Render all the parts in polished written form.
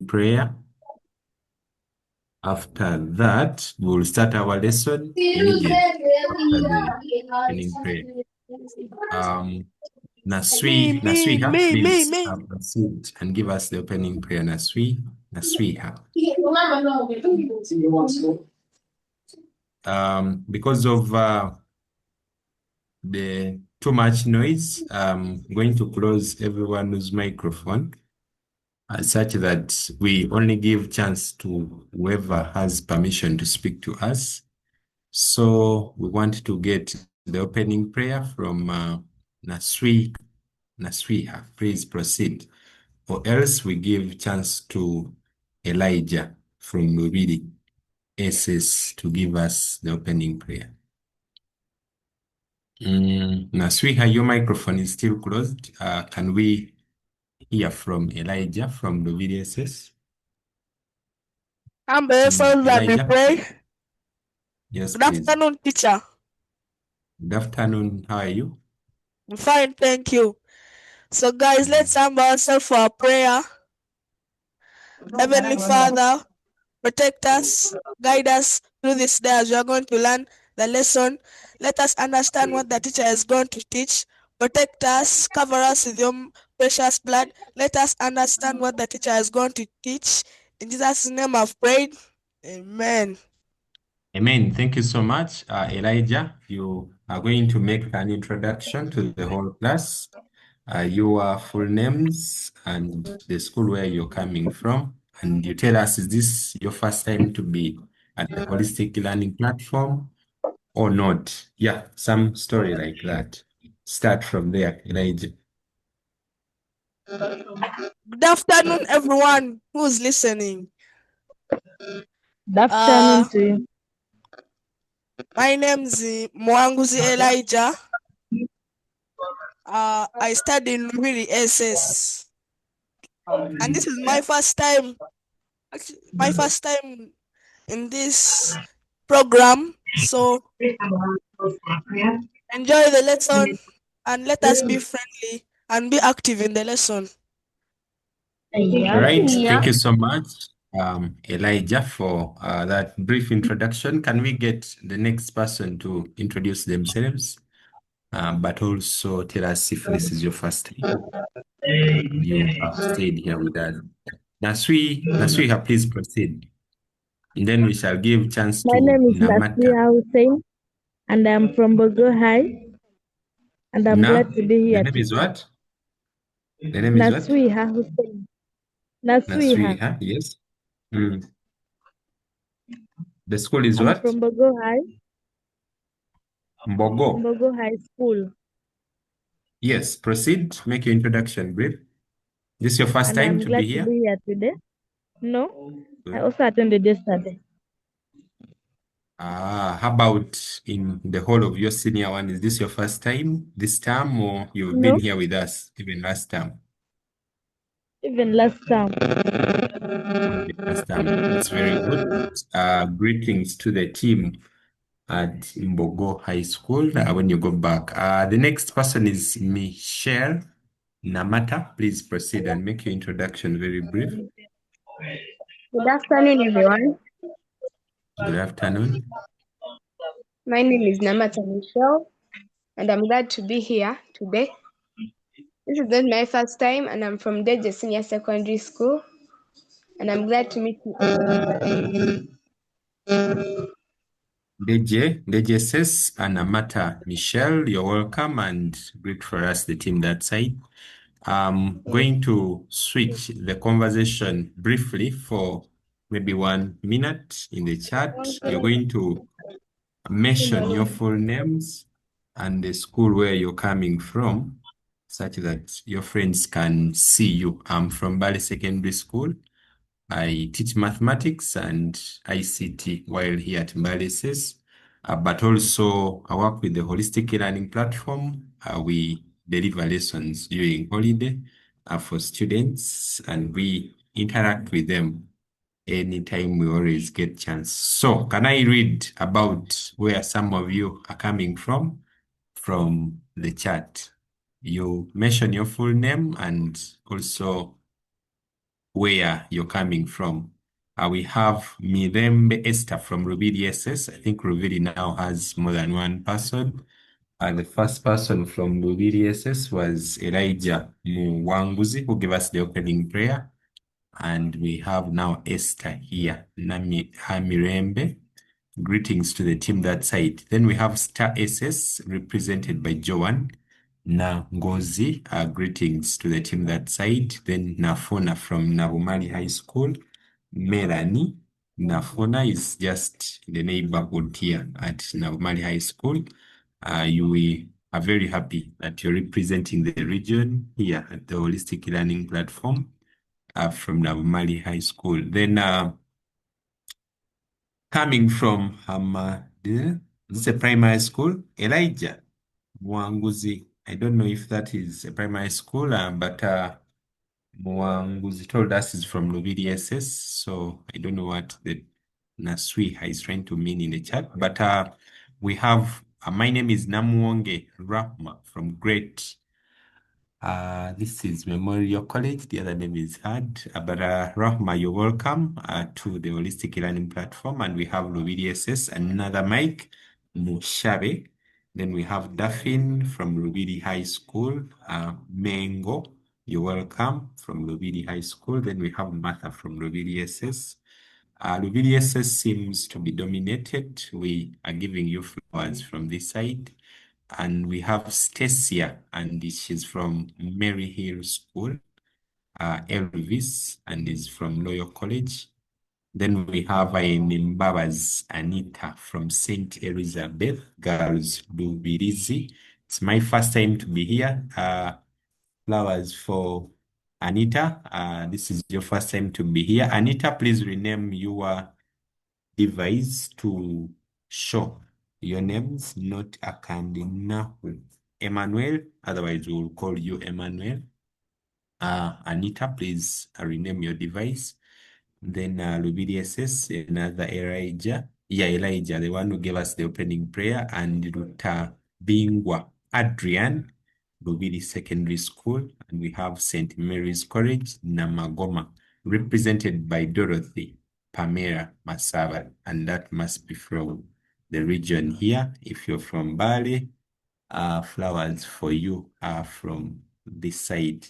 prayer. After that, we'll start our lesson immediately after the opening prayer. Um, Naswiha, please Me. proceed and give us the opening prayer. Naswiha. Because of the too much noise, I'm going to close everyone's microphone such that we only give chance to whoever has permission to speak to us. So we want to get the opening prayer from Naswiha. Please proceed. Or else we give chance to Elijah from Lubidi SS to give us the opening prayer. Naswiha, your microphone is still closed. Can we hear from Elijah from Lubidi SS? I'm the first that we Elijah? pray. Yes, Good please. afternoon, teacher. Good afternoon. How are you? I'm fine, thank you. So, guys, let's Mm. humble ourselves for a prayer. Heavenly Father, protect us, guide us through this day as we are going to learn the lesson. Let us understand what the teacher is going to teach. Protect us, cover us with your precious blood. Let us understand what the teacher is going to teach. In Jesus' name I've prayed. Amen. Amen. Thank you so much, Elijah. You are going to make an introduction to the whole class, your full names and the school where you're coming from. And you tell us, is this your first time to be at the holistic learning platform or not? Yeah, some story like that. Start from there, Elijah. Good afternoon, everyone who's listening. Good afternoon Uh, to you. my name's Mwanguzi Elijah. I study in really SS, and this is my first time. Actually, my first time in this program. So enjoy the lesson, and let us be friendly and be active in the lesson. All right. Yeah. Thank you so much, Elijah, for that brief introduction. Can we get the next person to introduce themselves, but also tell us if this is your first time you have stayed here with us? Naswiha, please proceed. And then we shall give chance My to name is Namata. Nasria Hussein, and I'm from Bogo High, and I'm glad to be The here name is today. what? The name is what? Nasriha Hussein. Nasriha. Naswiha, yes. Mm. The school is I'm what? from Bogo High, Mbogo. Bogo High School, Yes, proceed. Make your introduction brief. This is your first and time I'm to be glad to here? be here today. No, I Good. also attended yesterday. How about in the whole of your senior one? Is this your first time this term, or you've been No, here with us even last term? even last time. Only last term. That's very good. Greetings to the team at Mbogo High School when you go back. The next person is Michelle Namata. Please proceed and make your introduction very brief. Good afternoon, everyone. Good afternoon. My name is Namata Michelle, and I'm glad to be here today. This is not my first time, and I'm from Deje Senior Secondary School, and I'm glad to meet you. DJ says, Anamata Michelle, you're welcome and great for us, the team that side. I'm going to switch the conversation briefly for maybe 1 minute in the chat. You're going to mention your full names and the school where you're coming from, such that your friends can see you. I'm from Bali Secondary School. I teach mathematics and ICT while here at Mbalesis, but also I work with the Holistic Learning Platform. We deliver lessons during holiday for students, and we interact with them anytime we always get chance. So can I read about where some of you are coming from the chat? You mention your full name and also where you're coming from. We have Mirembe Esther from Rubidi SS. I think Rubidi now has more than one person. The first person from Rubidi SS was Elijah Muwanguzi, who gave us the opening prayer. And we have now Esther here, Mirembe. Greetings to the team that side. Then we have Star SS represented by Joan. Ngozi, greetings to the team that side. Then Nafona from Nabumali High School. Melanie. Nafona is just in the neighborhood here at Nabumali High School. You are very happy that you're representing the region here at the Holistic Learning Platform from Nabumali High School. Then coming from this is a primary school, Elijah Mwanguzi. I don't know if that is a primary school, but Mwanguzi told us is from Lubidi SS, so I don't know what the Naswi is trying to mean in the chat. But we have, my name is Namuonge Rahma from Great. This is Memorial College. The other name is HUD. But Rahma, you're welcome to the Holistic Learning Platform. And we have Lubidi SS, another Mike Mushabe. Then we have Daphne from Lubidi High School. Mengo, you're welcome from Lubidi High School. Then we have Martha from Lubidi SS. Lubidi SS seems to be dominated. We are giving you flowers from this side. And we have Stacia, and she's from Mary Hill School. Elvis, and is from Loyal College. Then we have Mbabas Anita from St. Elizabeth Girls Lubirizi. It's my first time to be here. Flowers for Anita. This is your first time to be here. Anita, please rename your device to show your names, not Akandinahu. Emmanuel, otherwise we'll call you Emmanuel. Anita, please rename your device. Then Lubidi SS, another Elijah. Yeah, Elijah, the one who gave us the opening prayer, and Ruta Bingwa Adrian, Lubidi Secondary School, and we have St. Mary's College, Namagoma, represented by Dorothy Pamela Masava, and that must be from the region here. If you're from Bali, flowers for you from this side.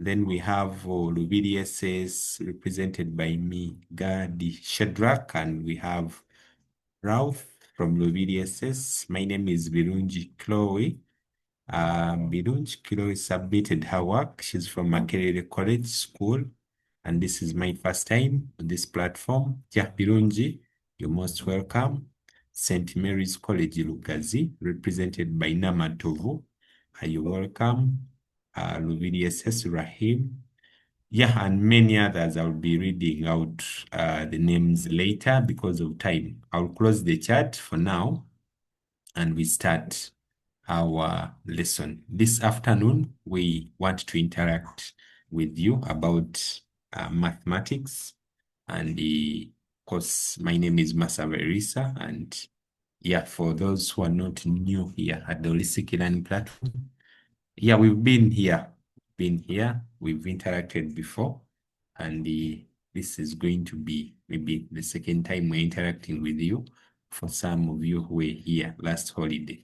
Then we have Lubidi SS represented by me, Gadi Shadrach, and we have Ralph from Lubidi SS. My name is Birunji Chloe. Birunji Chloe submitted her work. She's from Makerere College School, and this is my first time on this platform. Yeah, Birunji, you're most welcome. St. Mary's College Lugazi, represented by Nama Tovu. Are you welcome? Lubidi SS Rahim. Yeah, and many others. I'll be reading out the names later because of time. I'll close the chat for now and we start our lesson. This afternoon, we want to interact with you about mathematics. And of course, my name is Masaverisa. And yeah, for those who are not new here at the Holistic Learning Platform, yeah, we've been here. We've interacted before. And this is going to be maybe the second time we're interacting with you for some of you who were here last holiday.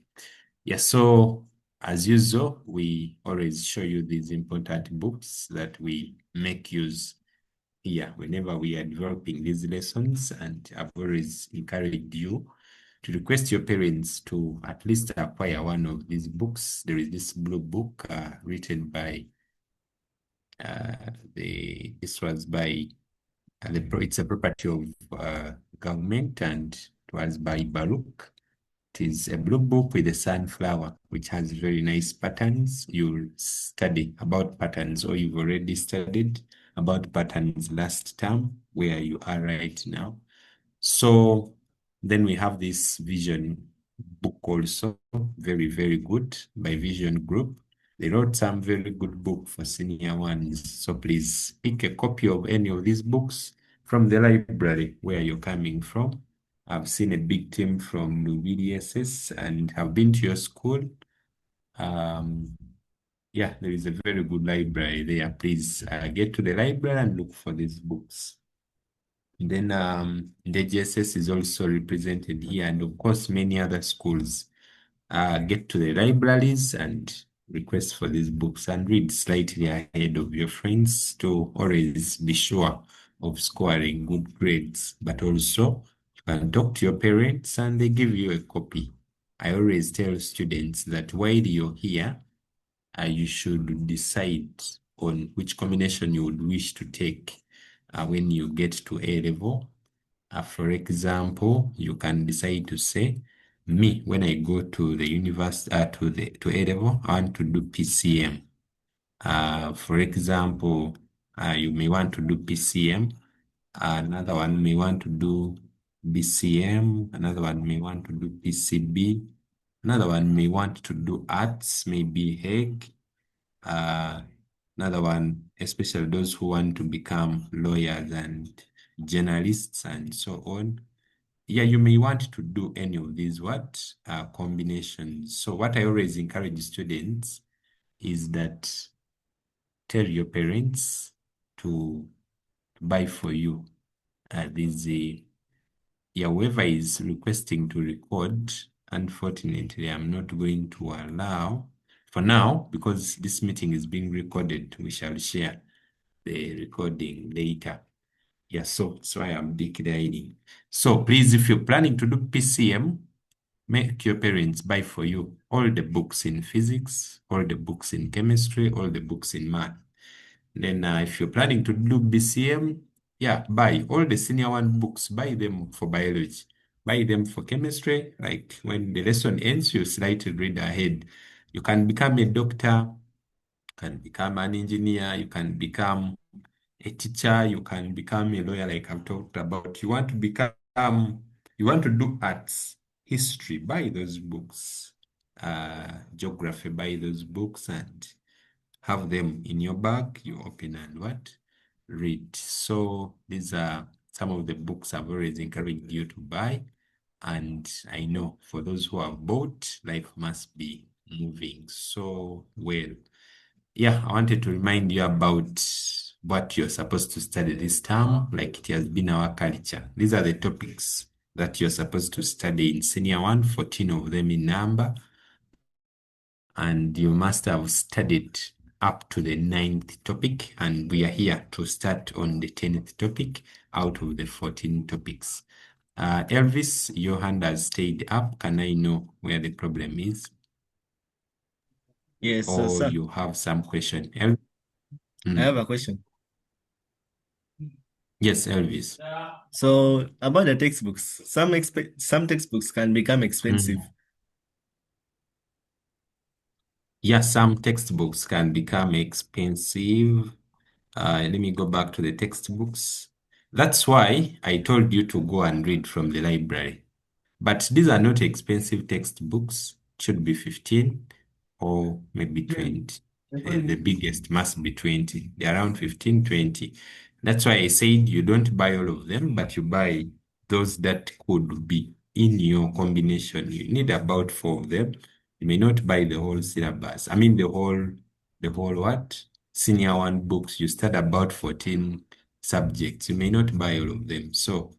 Yeah, so as usual, we always show you these important books that we make use here whenever we are developing these lessons, and I've always encouraged you to request your parents to at least acquire one of these books. There is this blue book written by this was by it's a property of government, and it was by Baruch. It is a blue book with a sunflower, which has very nice patterns. You'll study about patterns, or you've already studied about patterns last term, where you are right now. So then we have this vision book also, very, very good, by Vision Group. They wrote some very good book for senior ones. So please pick a copy of any of these books from the library where you're coming from. I've seen a big team from BDSS and have been to your school. yeah, there is a very good library there. Please get to the library and look for these books. Then the GSS is also represented here, and of course, many other schools. Get to the libraries and request for these books and read slightly ahead of your friends to always be sure of scoring good grades. But also, you can talk to your parents and they give you a copy. I always tell students that while you're here, you should decide on which combination you would wish to take when you get to A level. For example, you can decide to say, me, when I go to the university, to A level, I want to do PCM. For example, you may want to do PCM. Another one may want to do BCM. Another one may want to do PCB. Another one may want to do arts, maybe Hague. Uh, Another one, especially those who want to become lawyers and journalists and so on. Yeah, you may want to do any of these combinations. So what I always encourage students is that tell your parents to buy for you yeah, whoever is requesting to record, unfortunately, I'm not going to allow for now because this meeting is being recorded. We shall share the recording later. Yeah, so I am declining. So please, if you're planning to do PCM, make your parents buy for you all the books in physics, all the books in chemistry, all the books in math. Then if you're planning to do BCM, yeah, buy all the senior one books, buy them for biology, buy them for chemistry. Like when the lesson ends, you slightly read ahead. You can become a doctor, you can become an engineer, you can become a teacher, you can become a lawyer, like I've talked about. You want to do arts, history, buy those books, geography, buy those books and have them in your bag. You open and read. So these are some of the books I've always encouraged you to buy. And I know for those who have bought, life must be moving so well. Yeah, I wanted to remind you about what you're supposed to study this term, like it has been our culture. These are the topics that you're supposed to study in senior one, 14 of them in number, and you must have studied up to the 9th topic, and we are here to start on the 10th topic out of the 14 topics. Elvis, your hand has stayed up. Can I know where the problem is? Yes, Or sir. you have some question? I have a question. Yes, Elvis. So about the textbooks, some textbooks can become expensive. Yeah, some textbooks can become expensive. Let me go back to the textbooks. That's why I told you to go and read from the library. But these are not expensive textbooks. It should be 15 or maybe 20. The biggest must be 20. They're around 15, 20. That's why I said you don't buy all of them, but you buy those that could be in your combination. You need about 4 of them. You may not buy the whole syllabus. I mean the whole what? Senior one books. You start about 14 subjects. You may not buy all of them. So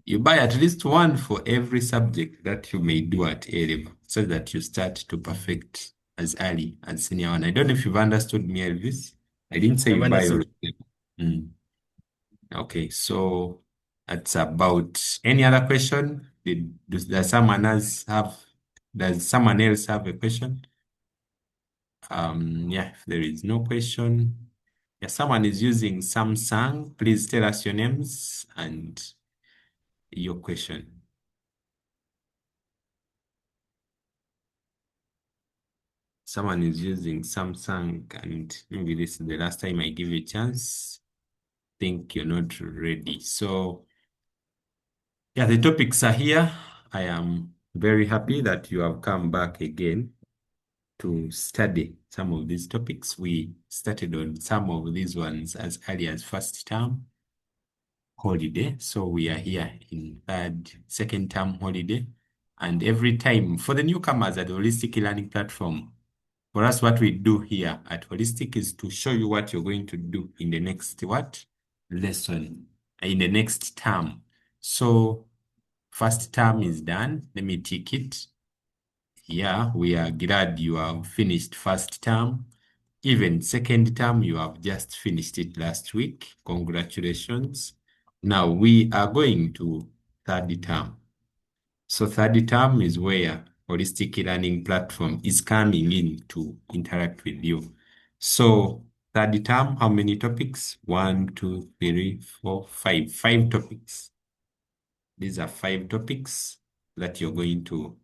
you buy at least one for every subject that you may do at A level so that you start to perfect as early as senior one. I don't know if you've understood me, Elvis. I didn't say I've you buy all of understood. them. Mm. Okay, so that's about any other question? Does someone else have a question? Yeah, if there is no question. Yeah, someone is using Samsung. Please tell us your names and your question. Someone is using Samsung, and maybe this is the last time I give you a chance. Think you're not ready. So, yeah, the topics are here. I am very happy that you have come back again to study some of these topics. We started on some of these ones as early as first term holiday. So we are here in second term holiday. And every time for the newcomers at the Holistic Learning Platform, For us, what we do here at Holistic is to show you what you're going to do in the next what? Lesson, in the next term. So first term is done. Let me tick it. Yeah, we are glad you have finished first term. Even second term, you have just finished it last week. Congratulations. Now we are going to third term. So third term is where Holistic Learning Platform is coming in to interact with you. So third term, how many topics? 1, 2, 3, 4, 5. 5 topics. These are 5 topics that you're going to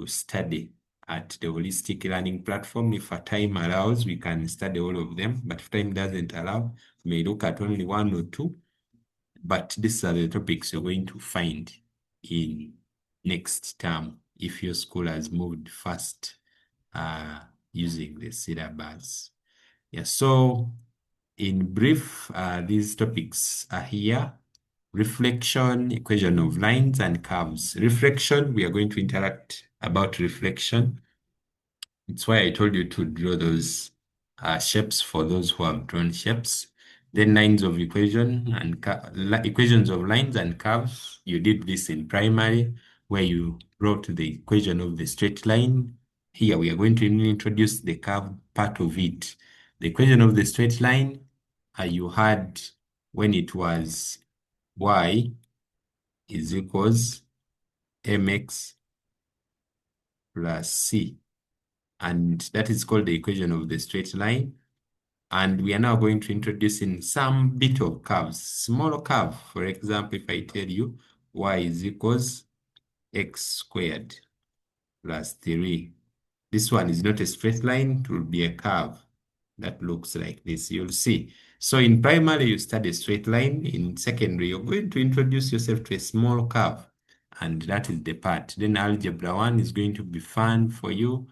study at the Holistic Learning Platform. If our time allows, we can study all of them, but if time doesn't allow, we may look at only 1 or 2. But these are the topics you're going to find in next term if your school has moved fast using the syllabus. Yeah, so in brief, these topics are here. Reflection, equation of lines and curves. Reflection, we are going to interact about reflection. It's why I told you to draw those shapes for those who have drawn shapes. Then lines of equation and equations of lines and curves. You did this in primary where you wrote the equation of the straight line. Here we are going to introduce the curve part of it. The equation of the straight line you had when it was y is equals mx plus c. And that is called the equation of the straight line. And we are now going to introduce in some bit of curves, small curve. For example, if I tell you y is equals x squared plus 3. This one is not a straight line, it will be a curve that looks like this. You'll see. So in primary, you study a straight line. In secondary, you're going to introduce yourself to a small curve. And that is the part. Then algebra 1 is going to be fun for you.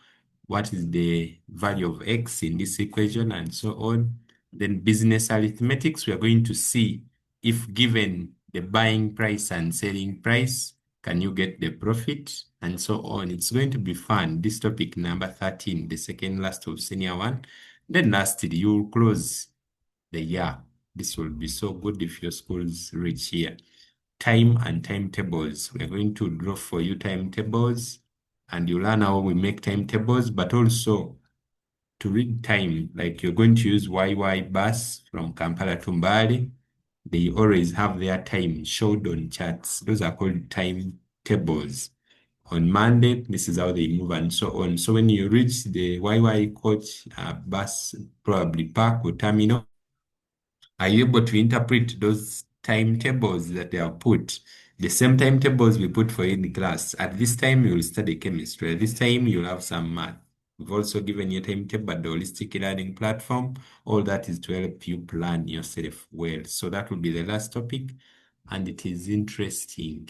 What is the value of x in this equation and so on. Then business arithmetics, we are going to see if given the buying price and selling price, can you get the profit and so on. It's going to be fun. This topic number 13, the second last of senior 1. Then lastly, you'll close the year. This will be so good if your schools reach here. Time and timetables. We're going to draw for you timetables and you learn how we make timetables, but also to read time, like you're going to use YY bus from Kampala to Mbale. They always have their time showed on charts. Those are called timetables. On Monday, this is how they move and so on. So when you reach the YY coach bus, probably park or terminal, are you able to interpret those timetables that they have put? The same timetables we put for you in class. At this time, you'll study chemistry. At this time, you'll have some math. We've also given you a timetable at the Holistic Learning Platform. All that is to help you plan yourself well. So that will be the last topic, and it is interesting.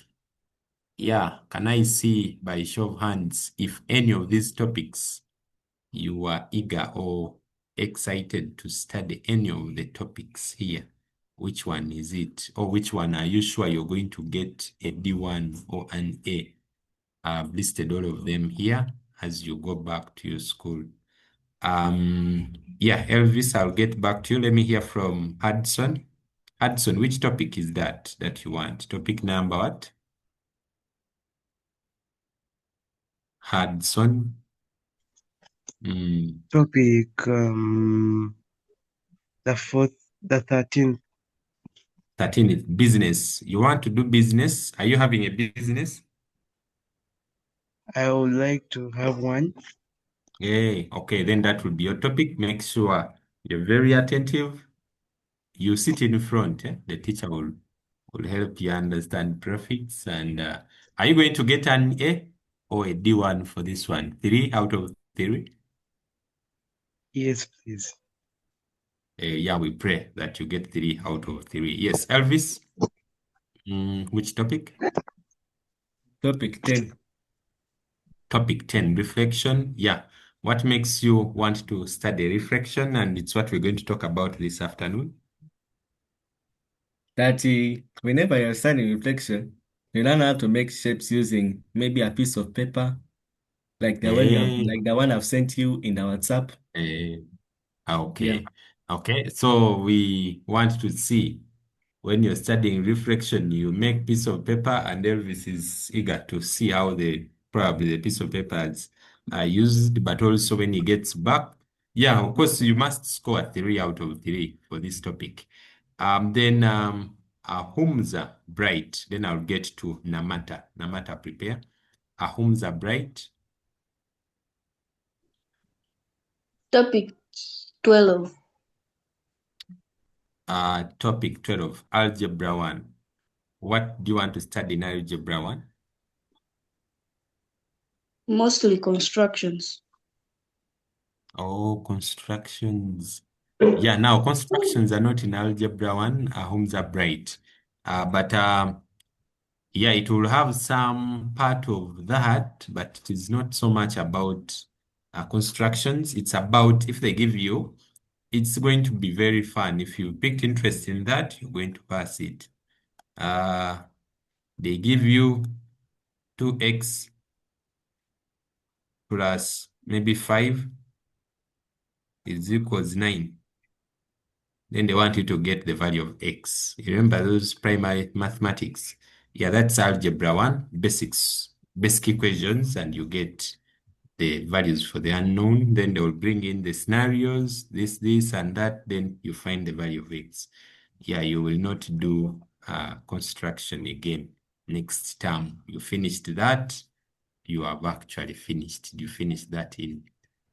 Yeah, can I see by show of hands if any of these topics you are eager or excited to study any of the topics here? Which one is it? Or which one are you sure you're going to get a D1 or an A? I've listed all of them here as you go back to your school. Yeah, Elvis, I'll get back to you. Let me hear from Hudson. Hudson, which topic is that you want? Topic number what? Hudson. Topic the 13th. 13 is business. You want to do business? Are you having a business? I would like to have one. Yeah, okay, then that will be your topic. Make sure you're very attentive. You sit in front. The teacher will help you understand prefix. And are you going to get an A or a D1 for this one? 3 out of 3? Yes, please. Yeah, we pray that you get 3 out of 3. Yes, Elvis. Which topic? Topic 10. Topic 10, reflection. Yeah. What makes you want to study reflection? And it's what we're going to talk about this afternoon. That whenever you're studying reflection, you learn how to make shapes using maybe a piece of paper like the one Eh, like the one I've sent you in the WhatsApp. eh, Yeah. okay. Okay. So we want to see when you're studying reflection, you make piece of paper, and Elvis is eager to see how probably the piece of papers are used, but also when he gets back, yeah, of course, you must score 3 out of 3 for this topic. Then Ahumza Bright. Then I'll get to Namata. Namata, prepare. Ahumza Bright. Topic 12. Topic 12, Algebra 1. What do you want to study in Algebra 1? Mostly constructions. Oh, constructions. Yeah, now constructions are not in Algebra 1, homes are bright. But yeah, it will have some part of that, but it is not so much about constructions. It's about if they give you, it's going to be very fun. If you picked interest in that, you're going to pass it. They give you 2x plus maybe 5 is equals 9. Then they want you to get the value of x. You remember those primary mathematics? Yeah, that's algebra 1, basic equations, and you get the values for the unknown. Then they will bring in the scenarios, this, and that. Then you find the value of x. Yeah, you will not do construction again next term. You finished that, you have actually finished. You finished that in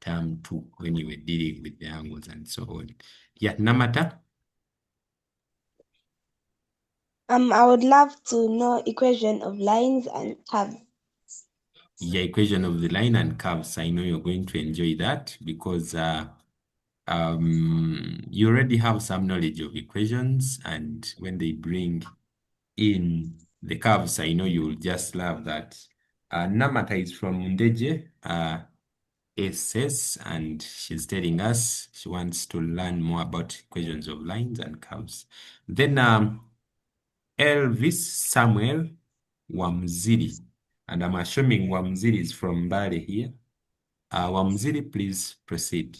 term 2 when you were dealing with the angles and so on. Yeah, Namata? I would love to know equation of lines and curves. Yeah, equation of the line and curves. I know you're going to enjoy that because you already have some knowledge of equations, and when they bring in the curves, I know you'll just love that. Namata is from Ndeje, SS, and she's telling us she wants to learn more about equations of lines and curves. Then Elvis Samuel Wamziri, and I'm assuming Wamziri is from Bale here. Wamziri, please proceed.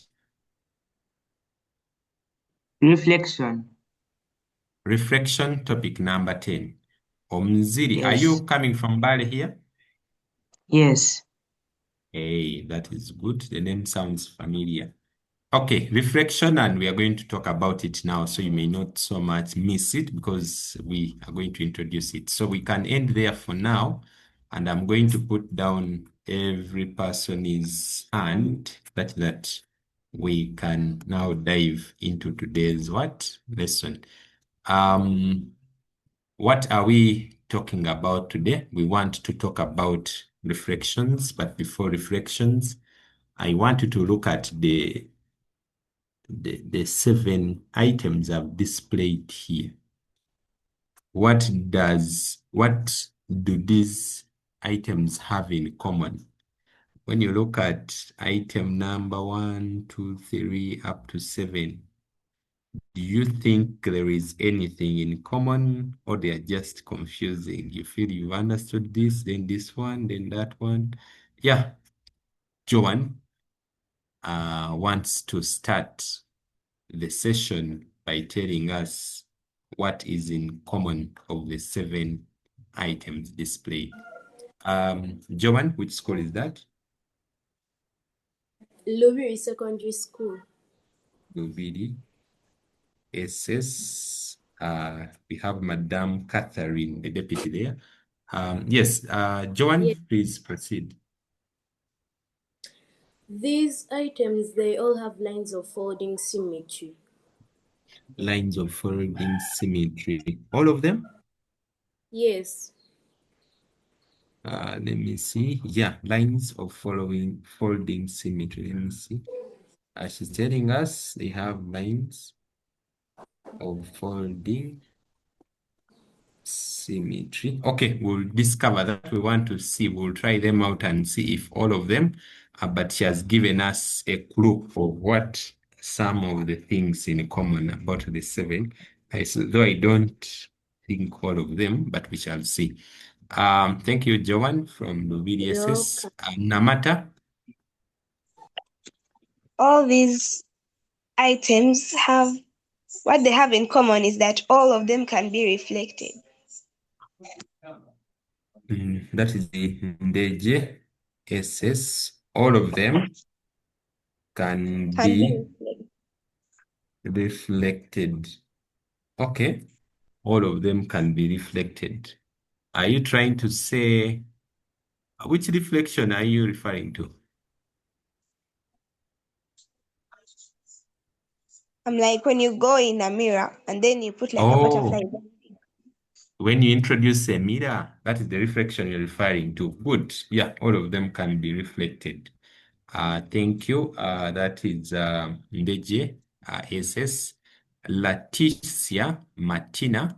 Reflection. Reflection, topic number 10. Omziri, are Yes. you coming from Bale here? Yes. Hey, that is good. The name sounds familiar. Okay, reflection, and we are going to talk about it now, so you may not so much miss it because we are going to introduce it. So we can end there for now, and I'm going to put down every person's hand such that we can now dive into today's lesson. What are we talking about today? We want to talk about reflections, but before reflections, I want you to look at the 7 items I've displayed here. What do these items have in common? When you look at item number 1, 2, 3, up to 7, do you think there is anything in common, or they are just confusing? You feel you've understood this, then this one, then that one? Yeah, Joan wants to start the session by telling us what is in common of the 7 items displayed. Joan, which school is that? Lowry Secondary School. Lubidi. SS. We have Madame Catherine, the deputy there. Yes, Joan, Yes. please proceed. These items, they all have lines of folding symmetry. Lines of folding symmetry. All of them? Yes. Let me see. Yeah, lines of folding symmetry. Let me see. She's telling us they have lines of folding symmetry. Okay, we'll discover that. We want to see. We'll try them out and see if all of them. But she has given us a clue of what some of the things in common about the 7. Though I don't think all of them, but we shall see. Thank you, Joan from the You're VDSS. Namata? All these items have what they have in common is that all of them can be reflected. That is the Ndeje SS. All of them can Can be be reflected. Okay. All of them can be reflected. Are you trying to say which reflection are you referring to? I'm like when you go in a mirror and then you put like a butterfly. Oh, when you introduce a mirror, that is the reflection you're referring to. Good. Yeah, all of them can be reflected. Thank you. That is Ndeje, SS. Leticia Martina.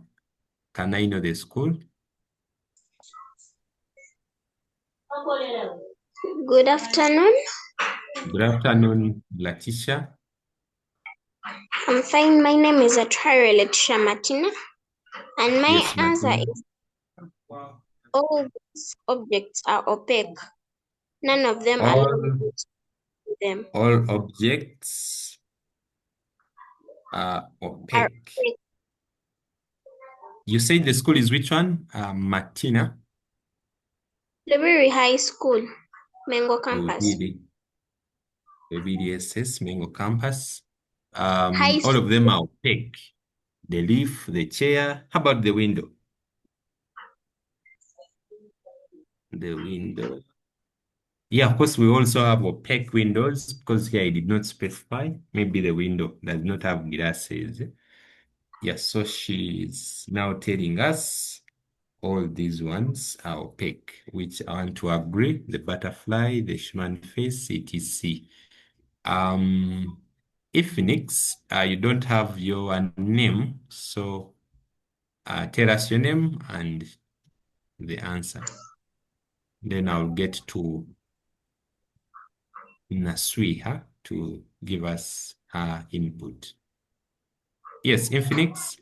Can I know the school? Good afternoon. Good afternoon, Leticia. I'm fine. My name is Atari Letitia Martina, and my Yes, answer Martina. is all these objects are opaque. None of them are All to them. all objects are Are opaque. opaque. You say the school is which one? Martina. Library High School, Mango Campus. The BDSS Mango Campus. High All School. of them are opaque. The leaf, the chair. How about the window? The window. Yeah, of course, we also have opaque windows because here I did not specify. Maybe the window does not have glasses. Yes, so she's now telling us all these ones are opaque, which I want to agree. The butterfly, the human face, etc. If Nix, you don't have your name, so tell us your name and the answer. Then I'll get to Naswiha to give us her input. Yes, Infinix.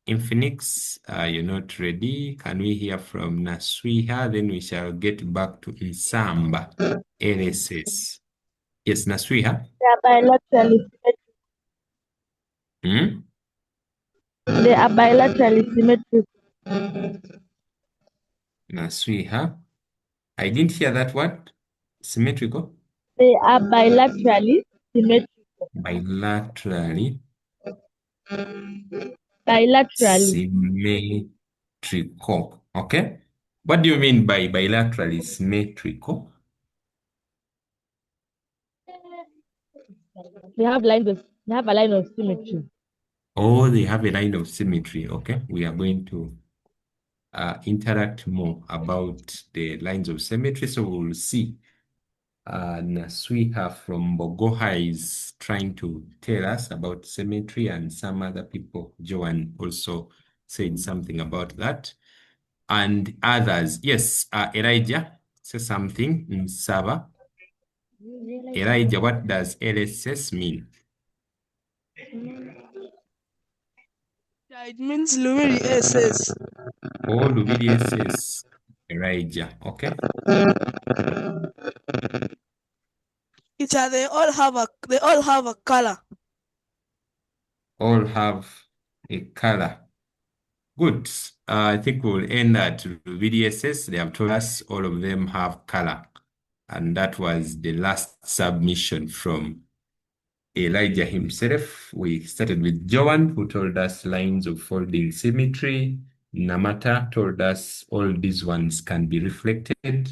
Infinix, you're not ready. Can we hear from Naswiha? Then we shall get back to Nsamba, LSS. Yes, Naswiha. They are bilaterally Hmm? They are bilaterally symmetric. Naswiha. I didn't hear that word. Symmetrical. They are bilaterally symmetric. Bilaterally Bilaterally. symmetrical. Okay. What do you mean by bilaterally symmetrical? They have a line of symmetry. Oh, they have a line of symmetry. Okay. We are going to interact more about the lines of symmetry. So we'll see. Naswiha from Bogoha is trying to tell us about symmetry, and some other people, Joan also said something about that. And others, yes, Elijah, say something in Saba. Elijah, what does LSS mean? Yeah, it means Lumiri SS. Oh, Lubidi says Elijah, okay? Teacher, they all have a color. All have a color. Good. I think we'll end at VDSS. They have told us all of them have color. And that was the last submission from Elijah himself. We started with Joan, who told us lines of folding symmetry. Namata told us all these ones can be reflected.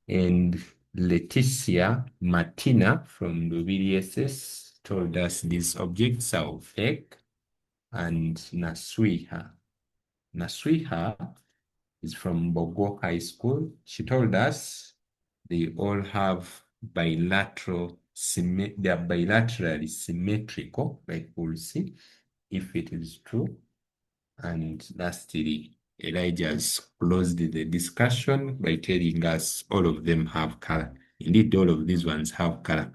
And Leticia Martina from the VDSS told us these objects are fake. And Naswiha is from Bogo High School. She told us they all have they are bilaterally symmetrical, like we'll see if it is true. And lastly, Elijah's closed the discussion by telling us all of them have color. Indeed, all of these ones have color.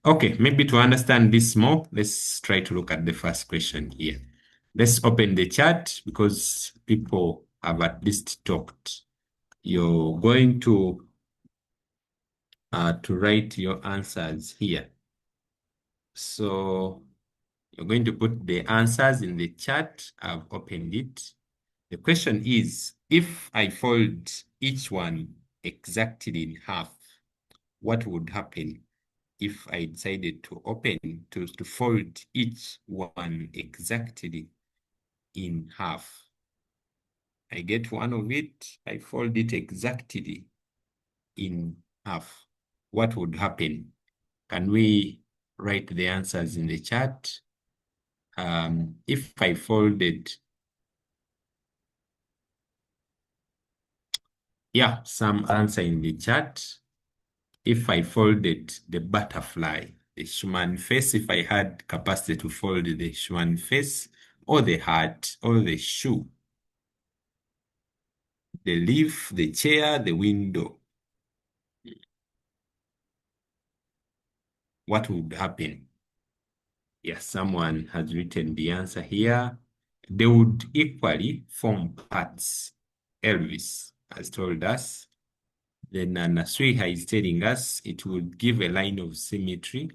Okay, maybe to understand this more, let's try to look at the first question here. Let's open the chat because people have at least talked. You're going to write your answers here. So you're going to put the answers in the chat. I've opened it. The question is, if I fold each one exactly in half, what would happen if I decided to to fold each one exactly in half? I get one of it, I fold it exactly in half. What would happen? Can we write the answers in the chat? If I folded, yeah, some answer in the chat. If I folded the butterfly, the Schumann face, if I had capacity to fold the Schumann face, or the heart, or the shoe, the leaf, the chair, the window, what would happen? Yes, someone has written the answer here. They would equally form parts. Elvis has told us. Then Nasriha is telling us it would give a line of symmetry.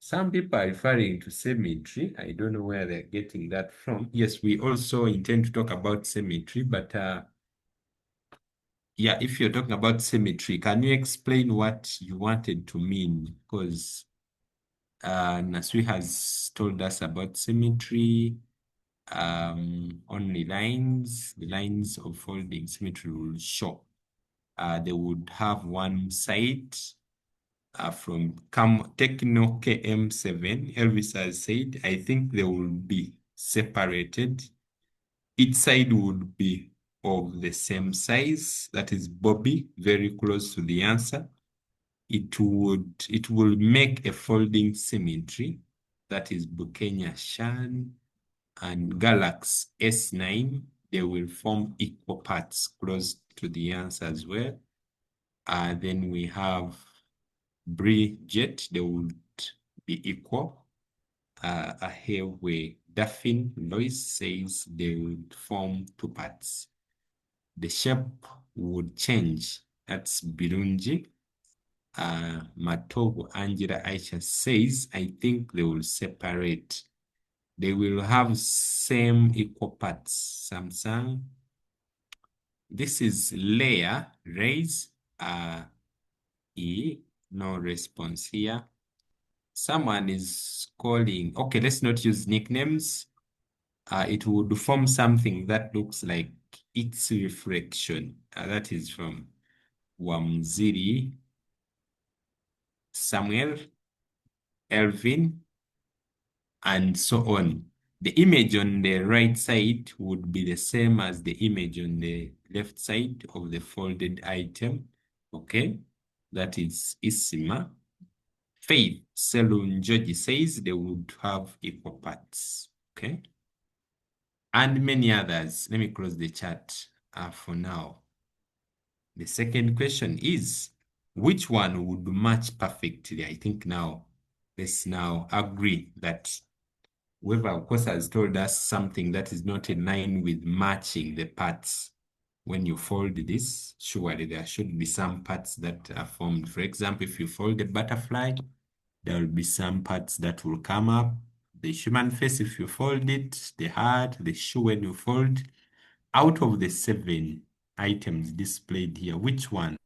Some people are referring to symmetry. I don't know where they're getting that from. Yes, we also intend to talk about symmetry, but yeah, if you're talking about symmetry, can you explain what you wanted to mean? Because Nasri has told us about symmetry. Only lines, the lines of folding symmetry will show. They would have one side from Techno KM7. Elvis has said, I think they will be separated. Each side would be of the same size. That is Bobby, very close to the answer. It will make a folding symmetry. That is Bukenya Shan and Galax S9. They will form equal parts close to the answer as well. Then we have Bridget, they would be equal. Here where Daphne Lois says they would form two parts. The shape would change. That's Birunji. Matogo Angela Aisha says, I think they will separate. They will have same equal parts. Samsung. This is layer, raise, no response here. Someone is calling, okay, let's not use nicknames. It would form something that looks like its reflection. That is from Wamziri, Samuel, Elvin, and so on. The image on the right side would be the same as the image on the left side of the folded item. Okay, that is Isima. Faith Selun Georgie says they would have equal parts. Okay, and many others. Let me close the chat for now. The second question is, which one would match perfectly? I think now, let's now agree that whoever, of course, has told us something that is not in line with matching the parts. When you fold this, surely there should be some parts that are formed. For example, if you fold a butterfly, there will be some parts that will come up. The human face, if you fold it, the heart, the shoe when you fold. Out of the 7 items displayed here, which one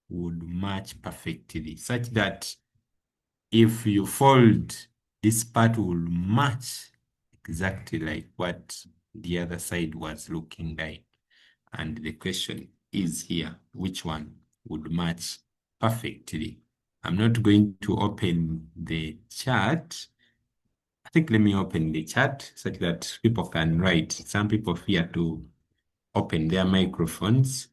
would match perfectly, such that if you fold, this part will match exactly like what the other side was looking like. And the question is here, which one would match perfectly? I'm not going to open the chat. I think let me open the chat such that people can write. Some people fear to open their microphones.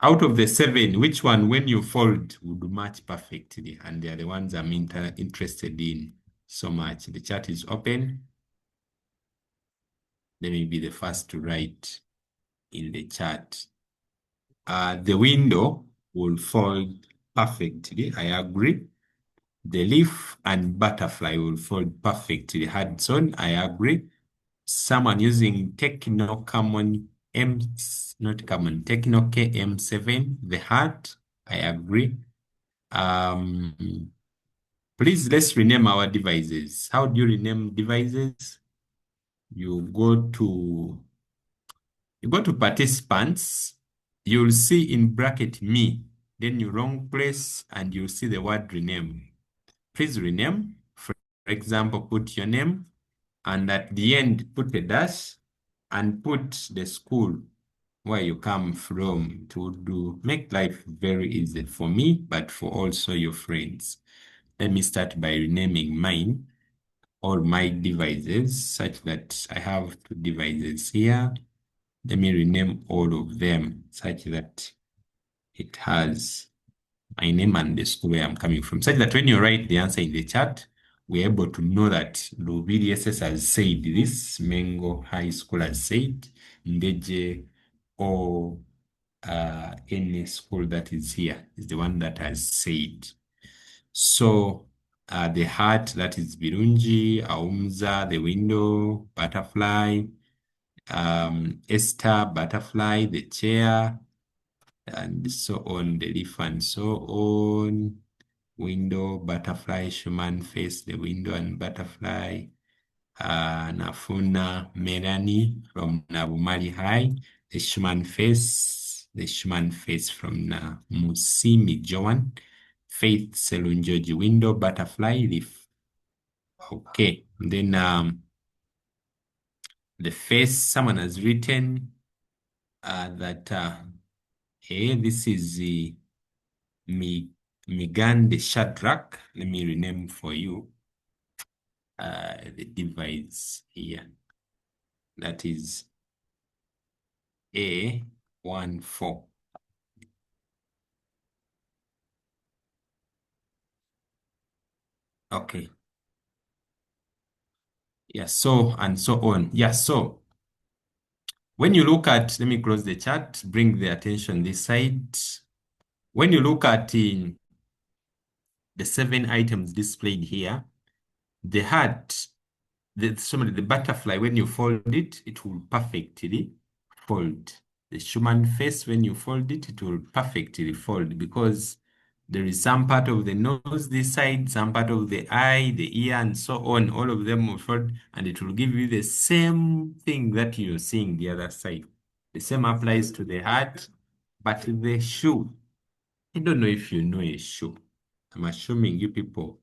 Out of the 7, which one, when you fold, would match perfectly? And they are the ones I'm interested in so much. The chat is open. Let me be the first to write in the chat. The window will fold perfectly. I agree. The leaf and butterfly will fold perfectly. Hudson, I agree. Someone using Techno Common not Common, Techno KM7, the heart, I agree. Please, let's rename our devices. How do you rename devices? You go to participants, you'll see in bracket me, then you long press and you'll see the word rename. Please rename. For example, put your name and at the end put a dash and put the school where you come from to make life very easy for me, but for also your friends. Let me start by renaming mine, all my devices, such that I have 2 devices here. Let me rename all of them such that it has my name and the school where I'm coming from, such that when you write the answer in the chat, we're able to know that VDSS has said this, Mengo High School has said, Ndeje, or any school that is here is the one that has said. So the heart, that is Birunji, Aumza, the window, butterfly, Esther, butterfly, the chair, and so on, the leaf and so on. Window, butterfly, Schumann face, the window and butterfly. Nafuna Melanie from Nabumali High, the Schumann face from Musimi Joan, Faith Selunjoji window, butterfly, leaf. Okay, then the face, someone has written that hey, this is the Migande Shadrach. Let me rename for you the device here. That is A14. Okay. Yeah, so and so on. Yeah, so when you look at, let me close the chat, bring the attention this side. When you look at the 7 items displayed here, the heart, the butterfly, when you fold it, it will perfectly fold. The Schumann face, when you fold it, it will perfectly fold because there is some part of the nose this side, some part of the eye, the ear, and so on. All of them will fold, and it will give you the same thing that you're seeing the other side. The same applies to the heart, but the shoe, I don't know if you know a shoe. I'm assuming you people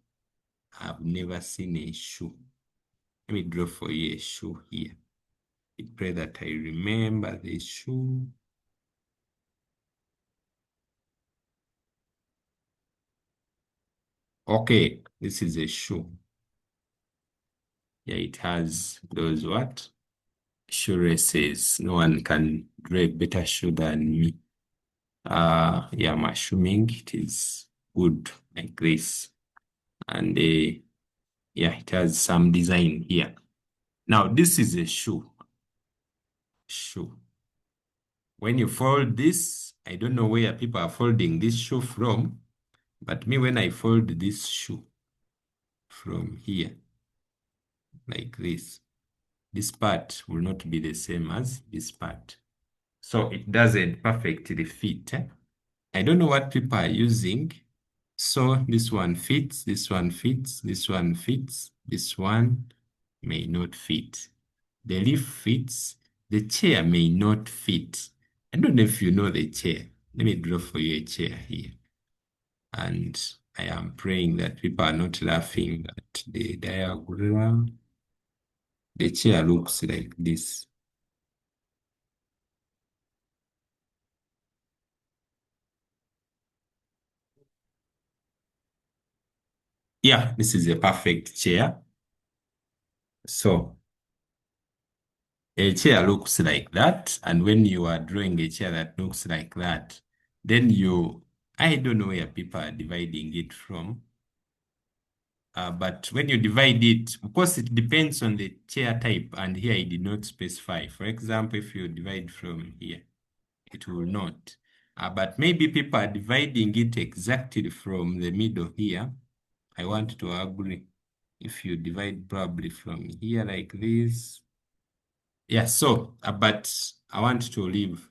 have never seen a shoe. Let me draw for you a shoe here. I pray that I remember the shoe. Okay, this is a shoe. Yeah, it has those what? Shoe races. No one can draw a better shoe than me. Yeah, I'm assuming it is good like this. And yeah, it has some design here. Now, this is a shoe. Shoe. When you fold this, I don't know where people are folding this shoe from, but me, when I fold this shoe from here, like this part will not be the same as this part. So it doesn't perfectly fit. I don't know what people are using. So this one fits, this one fits, this one fits, this one may not fit. The leaf fits, the chair may not fit. I don't know if you know the chair. Let me draw for you a chair here. And I am praying that people are not laughing at the diagram. The chair looks like this. Yeah, this is a perfect chair. So a chair looks like that. And when you are drawing a chair that looks like that, then I don't know where people are dividing it from. But when you divide it, of course, it depends on the chair type. And here I did not specify. For example, if you divide from here, it will not. But maybe people are dividing it exactly from the middle here. I want to agree. If you divide probably from here like this. Yeah, so, but I want to leave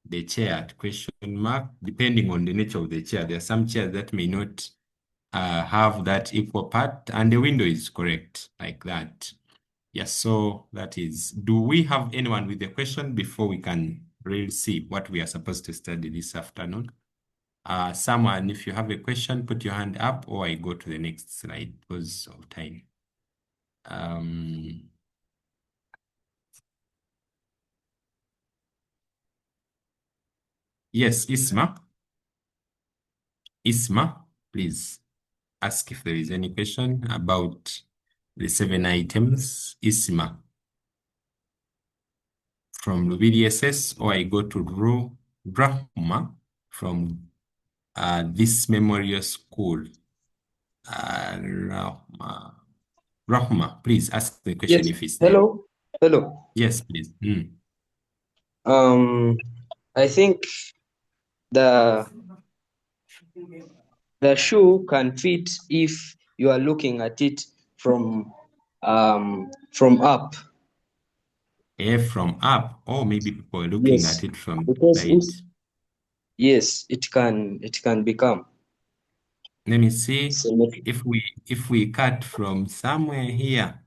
the chair at question mark, depending on the nature of the chair. There are some chairs that may not have that equal part, and the window is correct, like that. Yes, so that is, do we have anyone with a question before we can really see what we are supposed to study this afternoon? Someone, if you have a question, put your hand up, or I go to the next slide because of time. Yes, Isma. Isma, please ask if there is any question about the 7 items. Isma. From VDSS, or I go to Rahma from this memorial school. Rahma, please ask the question Yes. if it's there. Hello. Hello. Yes, please. I think the shoe can fit if you are looking at it from up. From up, or maybe people are looking Yes, at it from because side. yes, it can become. Let me see Symmetric. if we cut from somewhere here.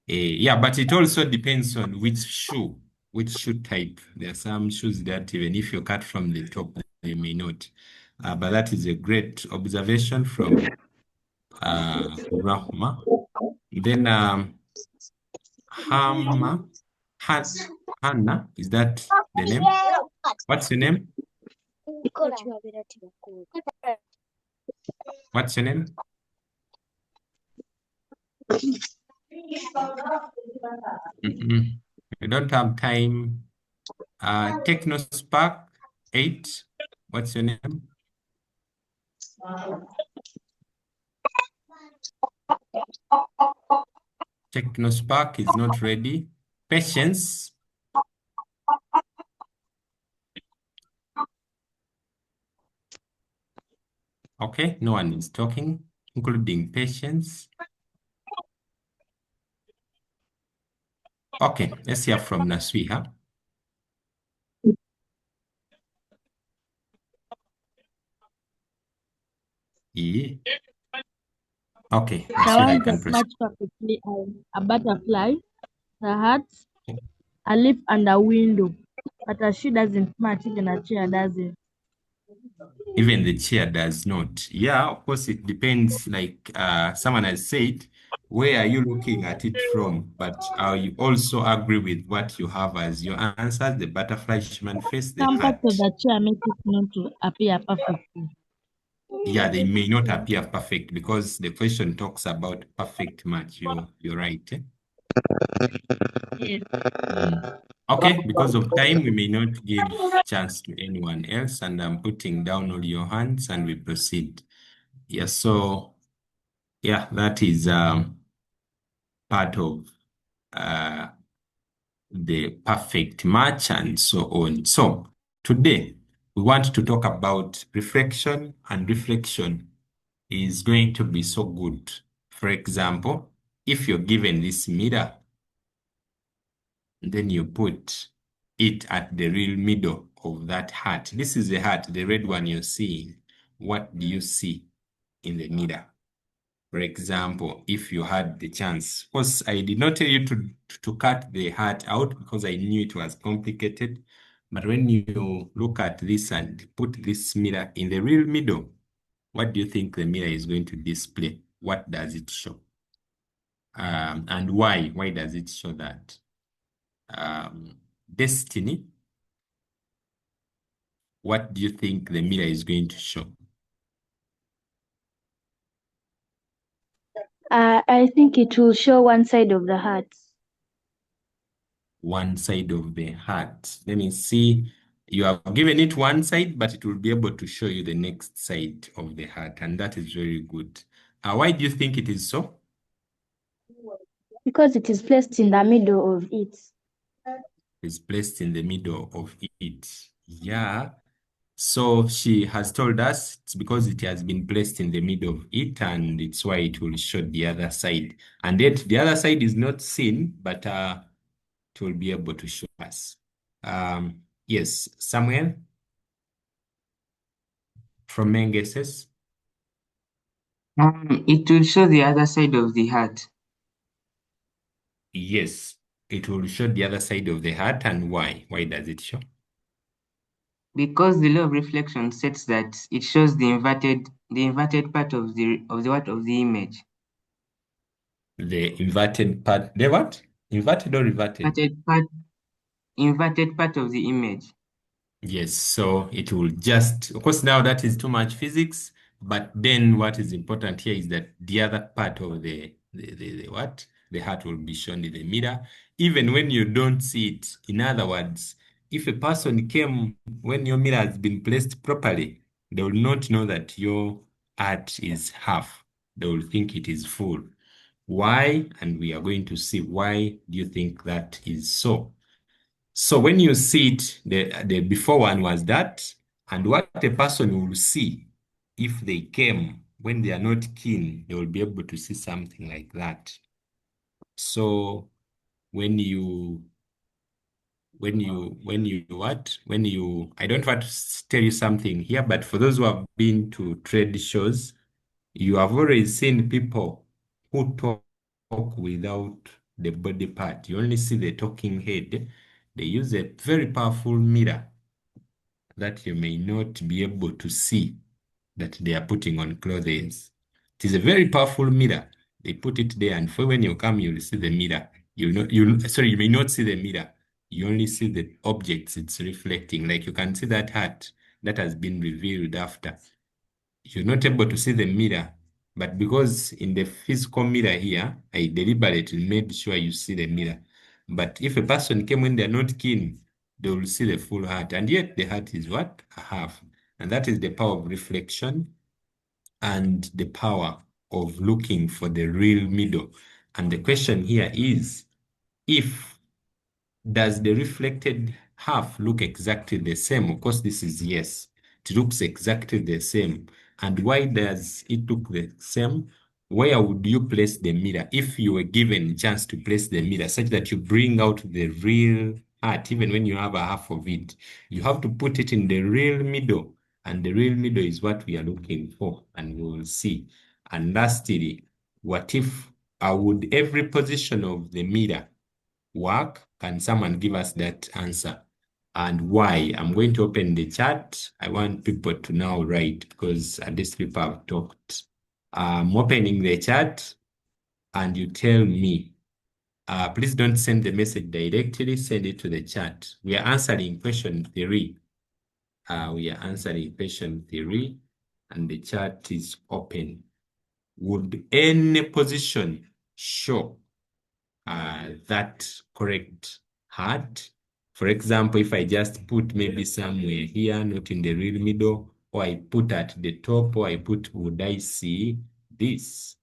Yeah, but it also depends on which shoe type. There are some shoes that even if you cut from the top, they may not. But that is a great observation from Rahma. Then Hannah, is that the name? What's your name? What's your name? We don't have time. Technospark 8. What's your name? Technospark is not ready. Patience. Okay, no one is talking, including Patience. Okay, let's hear from Naswiha. Yeah. Okay, Naswiha, you can proceed. Match perfectly a butterfly, a hat, a leaf, and a window. But a shoe doesn't match, even a chair doesn't. Even the chair does not. Yeah, of course, it depends. Like someone has said, where are you looking at it from? But I also agree with what you have as your answers: the butterfly, human face, the Some parts of heart. the chair make it not to appear perfectly. Yeah, they may not appear perfect because the question talks about perfect match. You're right. Yes. Okay, because of time, we may not give chance to anyone else, and I'm putting down all your hands and we proceed. Yeah, so yeah, that is part of the perfect match and so on. So today we want to talk about reflection, and reflection is going to be so good. For example, if you're given this mirror, then you put it at the real middle of that heart. This is the heart, the red one you're seeing. What do you see in the mirror? For example, if you had the chance, of course, I did not tell you to cut the heart out because I knew it was complicated. But when you look at this and put this mirror in the real middle, what do you think the mirror is going to display? What does it show? And why? Why does it show that? Destiny, what do you think the mirror is going to show? I think it will show one side of the heart. One side of the heart. Let me see. You have given it one side, but it will be able to show you the next side of the heart, and that is very good. Why do you think it is so? Because it is placed in the middle of it. It's placed in the middle of it. Yeah. So she has told us it's because it has been placed in the middle of it, and it's why it will show the other side. And yet the other side is not seen, but it will be able to show us. Yes, Samuel from Mengeses. It will show the other side of the heart. Yes, it will show the other side of the heart. And why? Why does it show? Because the law of reflection states that it shows the inverted part of the image. The inverted part. The what? Inverted or reverted? Inverted part of the image. Yes, so it will just, of course, now that is too much physics, but then what is important here is that the other part of the what? The heart will be shown in the mirror, even when you don't see it. In other words, if a person came when your mirror has been placed properly, they will not know that your heart is half. They will think it is full. Why? And we are going to see why do you think that is so. So when you see it, the before one was that, and what a person will see if they came when they are not keen, they will be able to see something like that. So when you what? When you I don't want to tell you something here, but for those who have been to trade shows, you have already seen people who talk without the body part. You only see the talking head. They use a very powerful mirror that you may not be able to see that they are putting on clothes. It is a very powerful mirror. They put it there, and for when you come, you'll see the mirror. You may not see the mirror. You only see the objects it's reflecting. Like you can see that heart that has been revealed after. You're not able to see the mirror, but because in the physical mirror here, I deliberately made sure you see the mirror. But if a person came when they're not keen, they will see the full heart. And yet the heart is what? A half. And that is the power of reflection and the power of looking for the real middle. And the question here is, if does the reflected half look exactly the same? Of course, this is yes. It looks exactly the same. And why does it look the same? Where would you place the mirror if you were given a chance to place the mirror such that you bring out the real heart, even when you have a half of it? You have to put it in the real middle. And the real middle is what we are looking for, and we will see. And lastly, what if would every position of the mirror work? Can someone give us that answer? And why? I'm going to open the chat. I want people to now write because at least people have talked. I'm opening the chat and you tell me. Please don't send the message directly, send it to the chat. We are answering question 3. We are answering question 3 and the chat is open. Would any position show that correct heart? For example, if I just put maybe somewhere here, not in the real middle, or I put at the top, or I put, would I see this?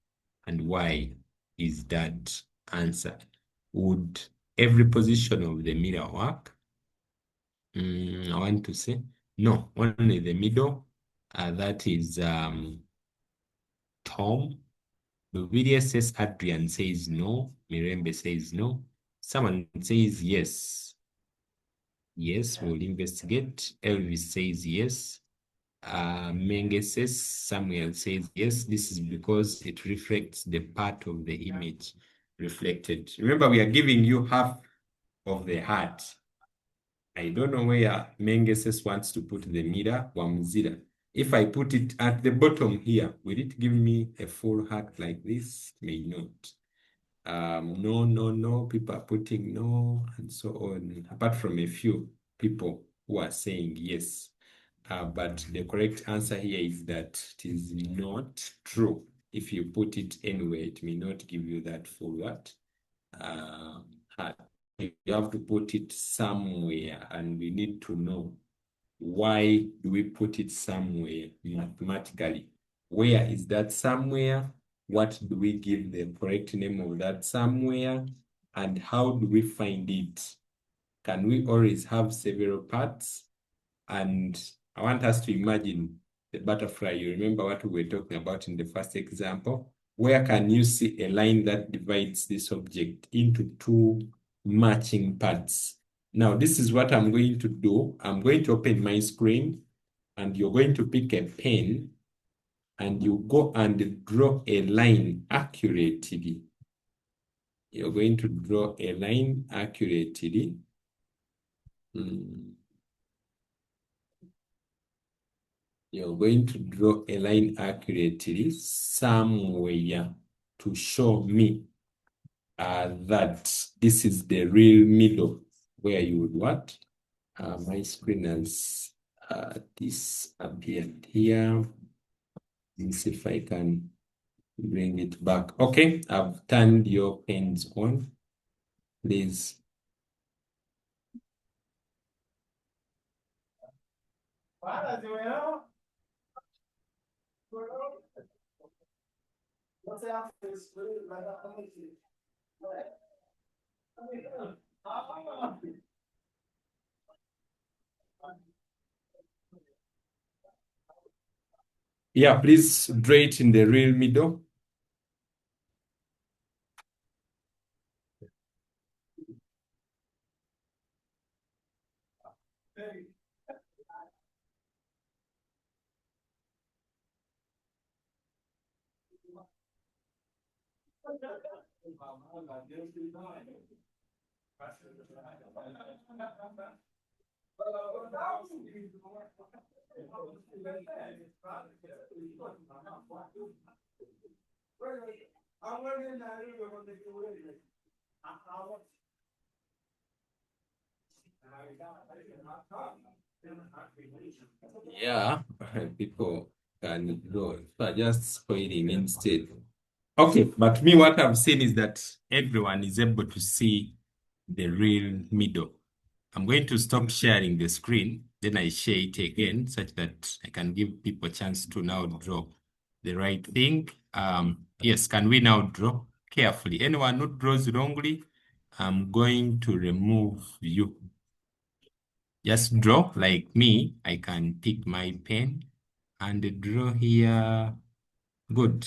And why is that answer? Would every position of the mirror work? I want to say no, only the middle. That is Tom. Luvidia says Adrian says no. Mirembe says no. Someone says yes. Yes, we'll investigate. Elvis says yes. Menge says, Samuel says yes. This is because it reflects the part of the image reflected. Remember, we are giving you half of the heart. I don't know where Mengeses wants to put the mirror, Wamzira. If I put it at the bottom here, will it give me a full heart like this? May not. No. People are putting no, and so on, apart from a few people who are saying yes. But the correct answer here is that it is not true. If you put it anywhere, it may not give you that full what? Heart. You have to put it somewhere, and we need to know why do we put it somewhere mathematically. Where is that somewhere? What do we give the correct name of that somewhere? And how do we find it? Can we always have several parts? And I want us to imagine the butterfly. You remember what we were talking about in the first example? Where can you see a line that divides this object into two matching parts? Now, this is what I'm going to do. I'm going to open my screen, and you're going to pick a pen, and you go and draw a line accurately. You're going to draw a line accurately. You're going to draw a line accurately somewhere to show me that this is the real middle where you would what? My screen has disappeared here. Let's see if I can bring it back. Okay, I've turned your pens on. Please. Yeah, please draw it in the real middle. Yeah, people can draw, but just spoiling instead. Okay, but me, what I've seen is that everyone is able to see the real middle. I'm going to stop sharing the screen, then I share it again such that I can give people a chance to now draw the right thing. Yes, can we now draw carefully? Anyone who draws wrongly, I'm going to remove you. Just draw like me. I can pick my pen and draw here. Good.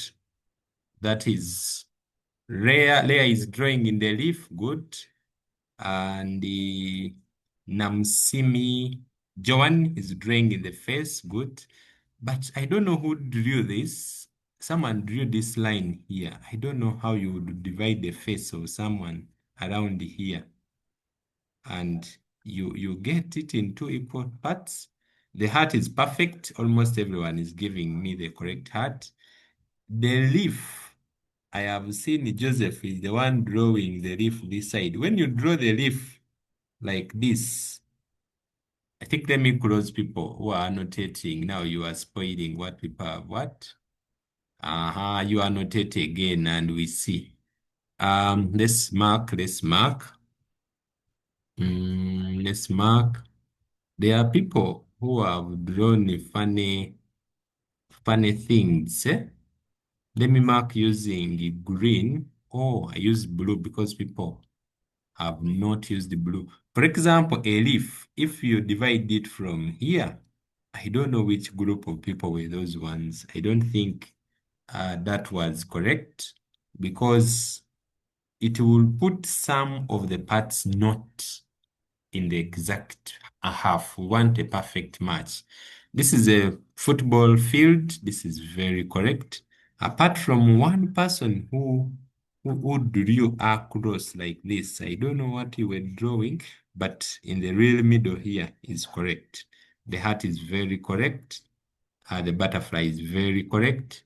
That is Rhea. Leah is drawing in the leaf. Good. And the Namsimi Joan is drawing in the face. Good. But I don't know who drew this. Someone drew this line here. I don't know how you would divide the face of someone around here. And you get it in two equal parts. The heart is perfect. Almost everyone is giving me the correct heart. The leaf, I have seen Joseph is the one drawing the leaf this side. When you draw the leaf like this, I think let me close people who are annotating. Now you are spoiling what people have what. You annotate again and we see. Let's mark. Let's mark. Let's mark. There are people who have drawn funny things. Let me mark using green. Oh, I use blue because people have not used the blue. For example, a leaf, if you divide it from here, I don't know which group of people were those ones. I don't think that was correct because it will put some of the parts not in the exact half. We want a perfect match. This is a football field. This is very correct. Apart from one person who drew across like this. I don't know what you were drawing, but in the real middle here is correct. The heart is very correct. The butterfly is very correct.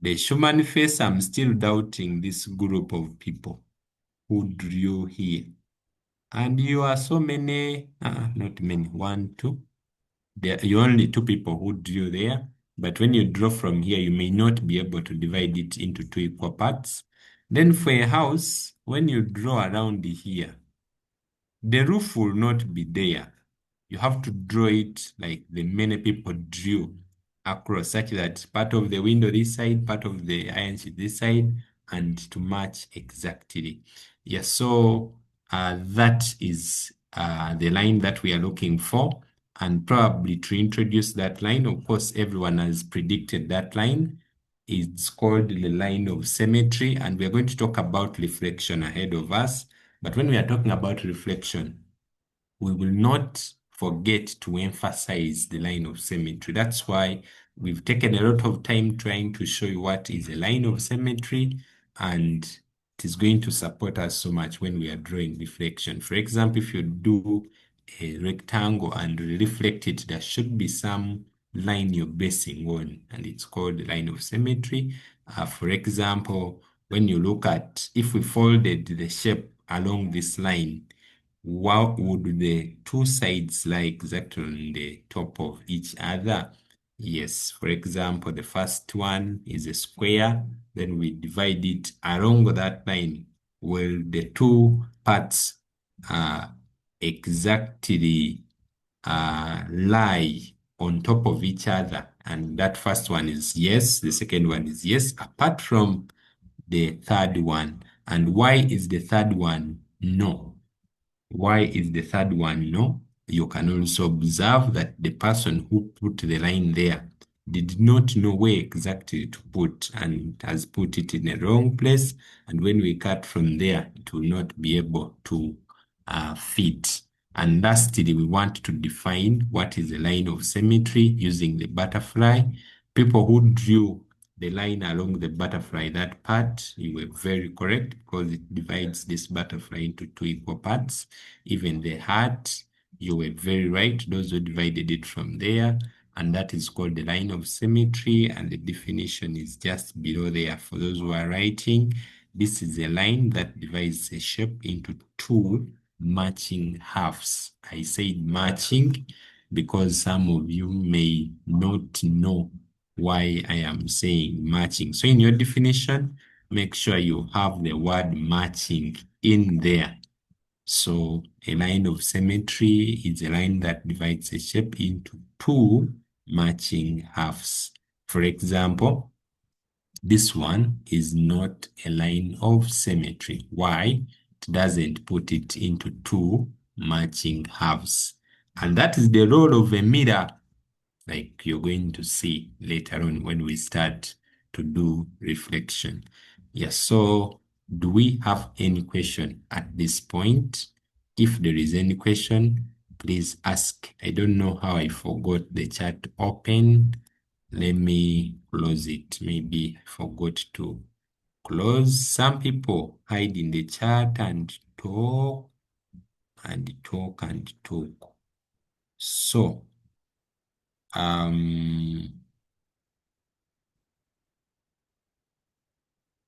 The human face, I'm still doubting this group of people who drew here. And you are so many, not many, one, two. You're only two people who drew there. But when you draw from here, you may not be able to divide it into two equal parts. Then for a house, when you draw around here, the roof will not be there. You have to draw it like the many people drew across, such that part of the window this side, part of the iron sheet this side, and to match exactly. Yes, so that is the line that we are looking for. And probably to introduce that line, of course, everyone has predicted that line. It's called the line of symmetry, and we're going to talk about reflection ahead of us. But when we are talking about reflection, we will not forget to emphasize the line of symmetry. That's why we've taken a lot of time trying to show you what is a line of symmetry, and it is going to support us so much when we are drawing reflection. For example, if you do a rectangle and reflect it, there should be some line you're basing on, and it's called the line of symmetry. For example, when you look at, if we folded the shape along this line, what would the two sides lie exactly on the top of each other? Yes, for example, the first one is a square, then we divide it along that line. Will the two parts exactly lie on top of each other? And that first one is yes, the second one is yes, apart from the third one. And why is the third one no? Why is the third one no? You can also observe that the person who put the line there did not know where exactly to put and has put it in a wrong place. And when we cut from there, it will not be able to fit. And lastly, we want to define what is a line of symmetry using the butterfly. People who drew the line along the butterfly, that part, you were very correct because it divides this butterfly into two equal parts. Even the heart, you were very right. Those who divided it from there, and that is called the line of symmetry, and the definition is just below there for those who are writing. This is a line that divides a shape into two matching halves. I said matching because some of you may not know why I am saying matching. So in your definition, make sure you have the word matching in there. So a line of symmetry is a line that divides a shape into two matching halves. For example, this one is not a line of symmetry. Why? It doesn't put it into two matching halves. And that is the role of a mirror, like you're going to see later on when we start to do reflection. Yes, so do we have any question at this point? If there is any question, please ask. I don't know how I forgot the chat open. Let me close it. Maybe I forgot to close. Some people hide in the chat and talk and talk and talk. So,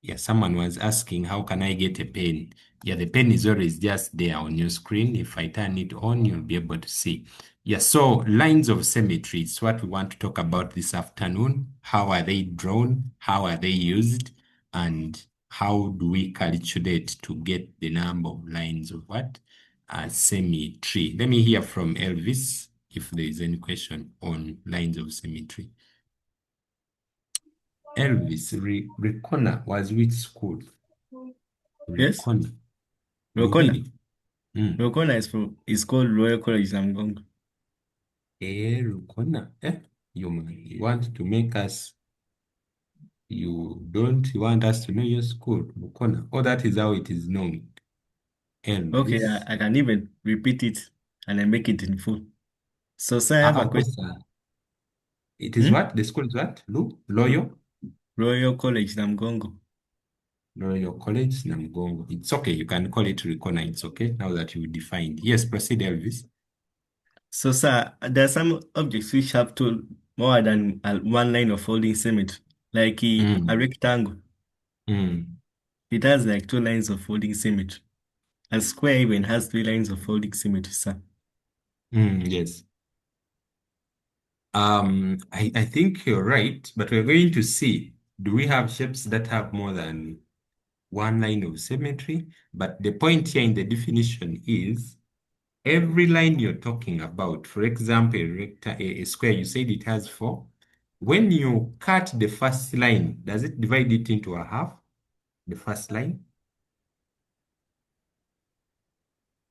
yeah, someone was asking, how can I get a pen? Yeah, the pen is always just there on your screen. If I turn it on, you'll be able to see. Yeah, so lines of symmetry is what we want to talk about this afternoon. How are they drawn? How are they used? And how do we calculate to get the number of lines of what? Symmetry. Let me hear from Elvis if there is any question on lines of symmetry. Elvis, Recona was which school? Yes? Recona. Rokona. Ruhiri. Rokona is called Royal College Namgongo. Recona. You want to make us, you want us to know your school, Recona. Oh, that is how it is known. Okay, Elvis. I can even repeat it and I make it in full. So, sir, I have a question. It is what? The school is what? Loyal? Royal College Namgongo. Royal College, Namgongo. It's okay. You can call it Recona. It's okay. Now that you defined. Yes, proceed, Elvis. So, sir, there are some objects which have more than one line of folding symmetry, like a rectangle. It has like two lines of folding symmetry. A square even has three lines of folding symmetry, sir. Yes. I think you're right, but we're going to see, do we have shapes that have more than one line of symmetry? But the point here in the definition is every line you're talking about, for example, a square, you said it has four. When you cut the first line, does it divide it into a half? The first line?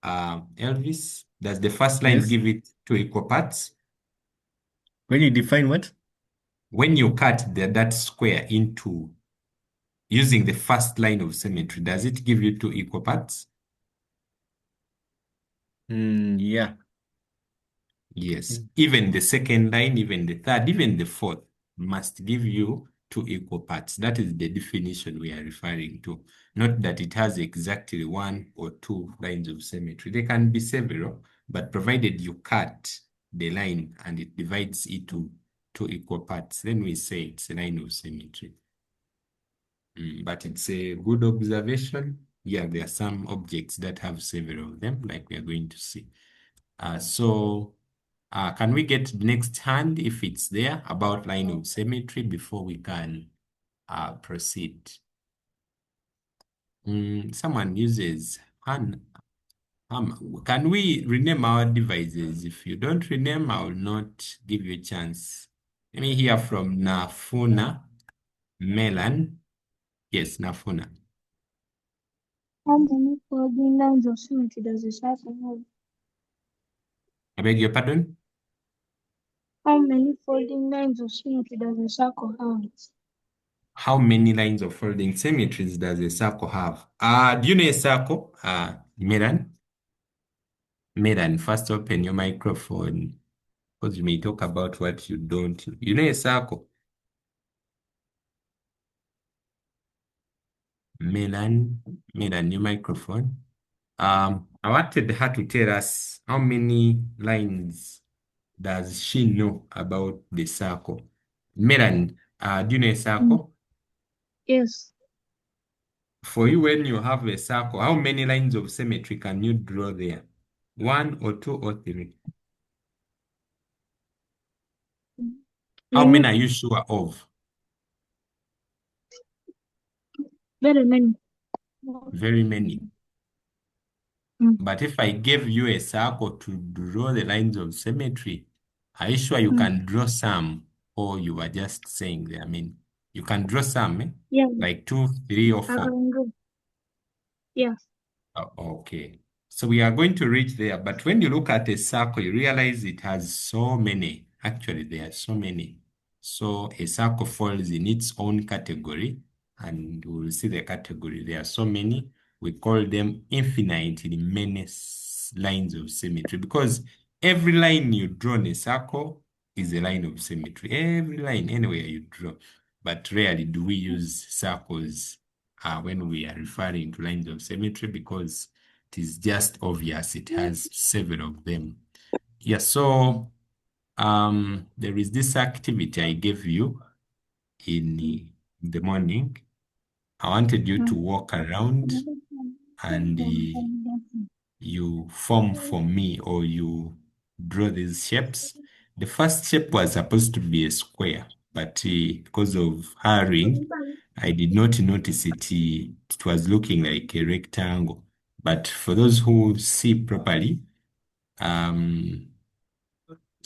Elvis, does the first line Yes. give it two equal parts? When you define what? When you cut that square into using the first line of symmetry, does it give you two equal parts? Yeah. Yes. Even the second line, even the third, even the fourth must give you two equal parts. That is the definition we are referring to. Not that it has exactly one or two lines of symmetry. There can be several, but provided you cut the line and it divides it to two equal parts, then we say it's a line of symmetry. But it's a good observation. Yeah, there are some objects that have several of them, like we are going to see. Can we get the next hand if it's there about line of symmetry before we can proceed? Someone uses can we rename our devices? If you don't rename, I will not give you a chance. Let me hear from Nafuna Melan. Yes, Nafuna. How many folding lines of symmetry does a circle have? I beg your pardon? How many folding lines of symmetry does a circle have? How many lines of folding symmetries does a circle have? Do you know a circle? Melan? Melan, first open your microphone because you may talk about what you don't. You know a circle? Melan, your microphone. I wanted her to tell us how many lines does she know about the circle. Melan, do you know a circle? Yes. For you, when you have a circle, how many lines of symmetry can you draw there? One or two or three? How many are you sure of? Very many. Very many. But if I gave you a circle to draw the lines of symmetry, are you sure you can draw some, or you are just saying that? I mean, you can draw some, Yeah. like 2, 3, or I 4. can go. Yeah. Okay. So we are going to reach there. But when you look at a circle, you realize it has so many. Actually, there are so many. So a circle falls in its own category, and we'll see the category. There are so many. We call them infinitely many lines of symmetry because every line you draw in a circle is a line of symmetry. Every line, anywhere you draw. But rarely do we use circles when we are referring to lines of symmetry because it is just obvious it has several of them. Yeah, so there is this activity I gave you in the morning. I wanted you to walk around and you form for me or you draw these shapes. The first shape was supposed to be a square, but because of hurrying, I did not notice it. It was looking like a rectangle. But for those who see properly,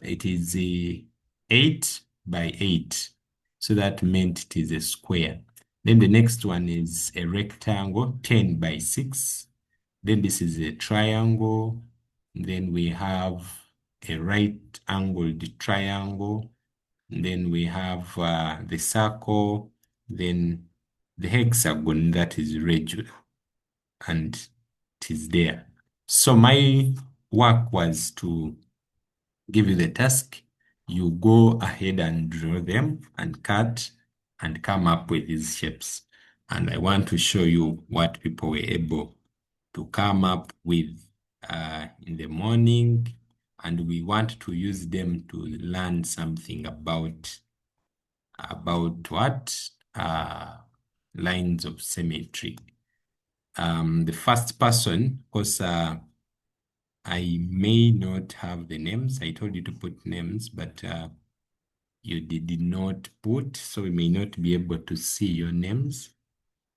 it is a 8 by 8. So that meant it is a square. Then the next one is a rectangle, 10 by 6. Then this is a triangle. Then we have a right angled triangle. Then we have the circle. Then the hexagon that is regular. And it is there. So my work was to give you the task. You go ahead and draw them and cut and come up with these shapes. And I want to show you what people were able to come up with in the morning. And we want to use them to learn something about what? Lines of symmetry. The first person, because I may not have the names. I told you to put names, but you did not put, so we may not be able to see your names.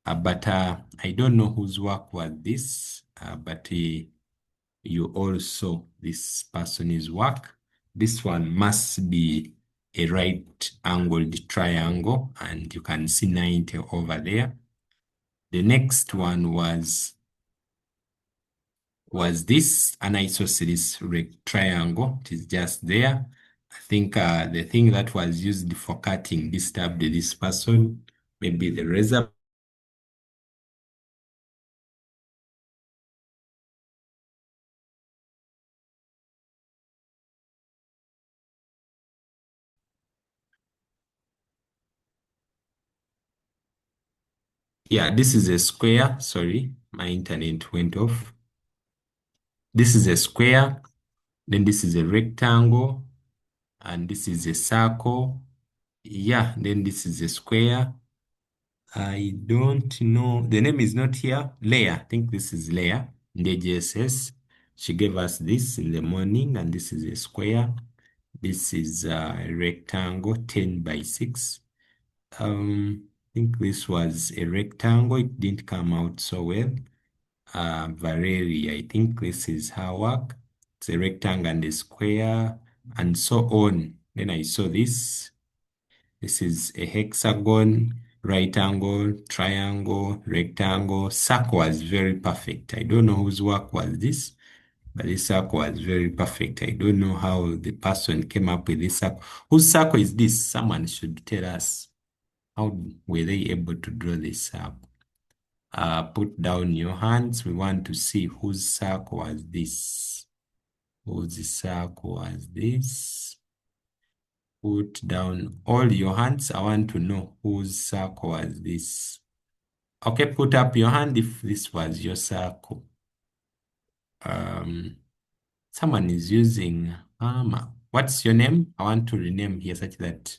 But I don't know whose work was this, but you also, this person's work. This one must be a right angled triangle, and you can see 90 over there. The next one was was this an isosceles triangle. It is just there. I think the thing that was used for cutting disturbed this person, maybe the razor. Yeah, this is a square. Sorry, my internet went off. This is a square. Then this is a rectangle. And this is a circle. Yeah, then this is a square. I don't know. The name is not here. Leah. I think this is Leah in the JSS. She gave us this in the morning, and this is a square. This is a rectangle, 10 by 6. I think this was a rectangle. It didn't come out so well. Valeria, I think this is her work. It's a rectangle and a square, and so on. Then I saw this. This is a hexagon, right angle, triangle, rectangle. Circle was very perfect. I don't know whose work was this, but this circle was very perfect. I don't know how the person came up with this circle. Whose circle is this? Someone should tell us. How were they able to draw this circle? Put down your hands. We want to see whose circle was this. Whose circle was this? Put down all your hands. I want to know whose circle was this. Okay, put up your hand if this was your circle. Someone is using what's your name? I want to rename here such that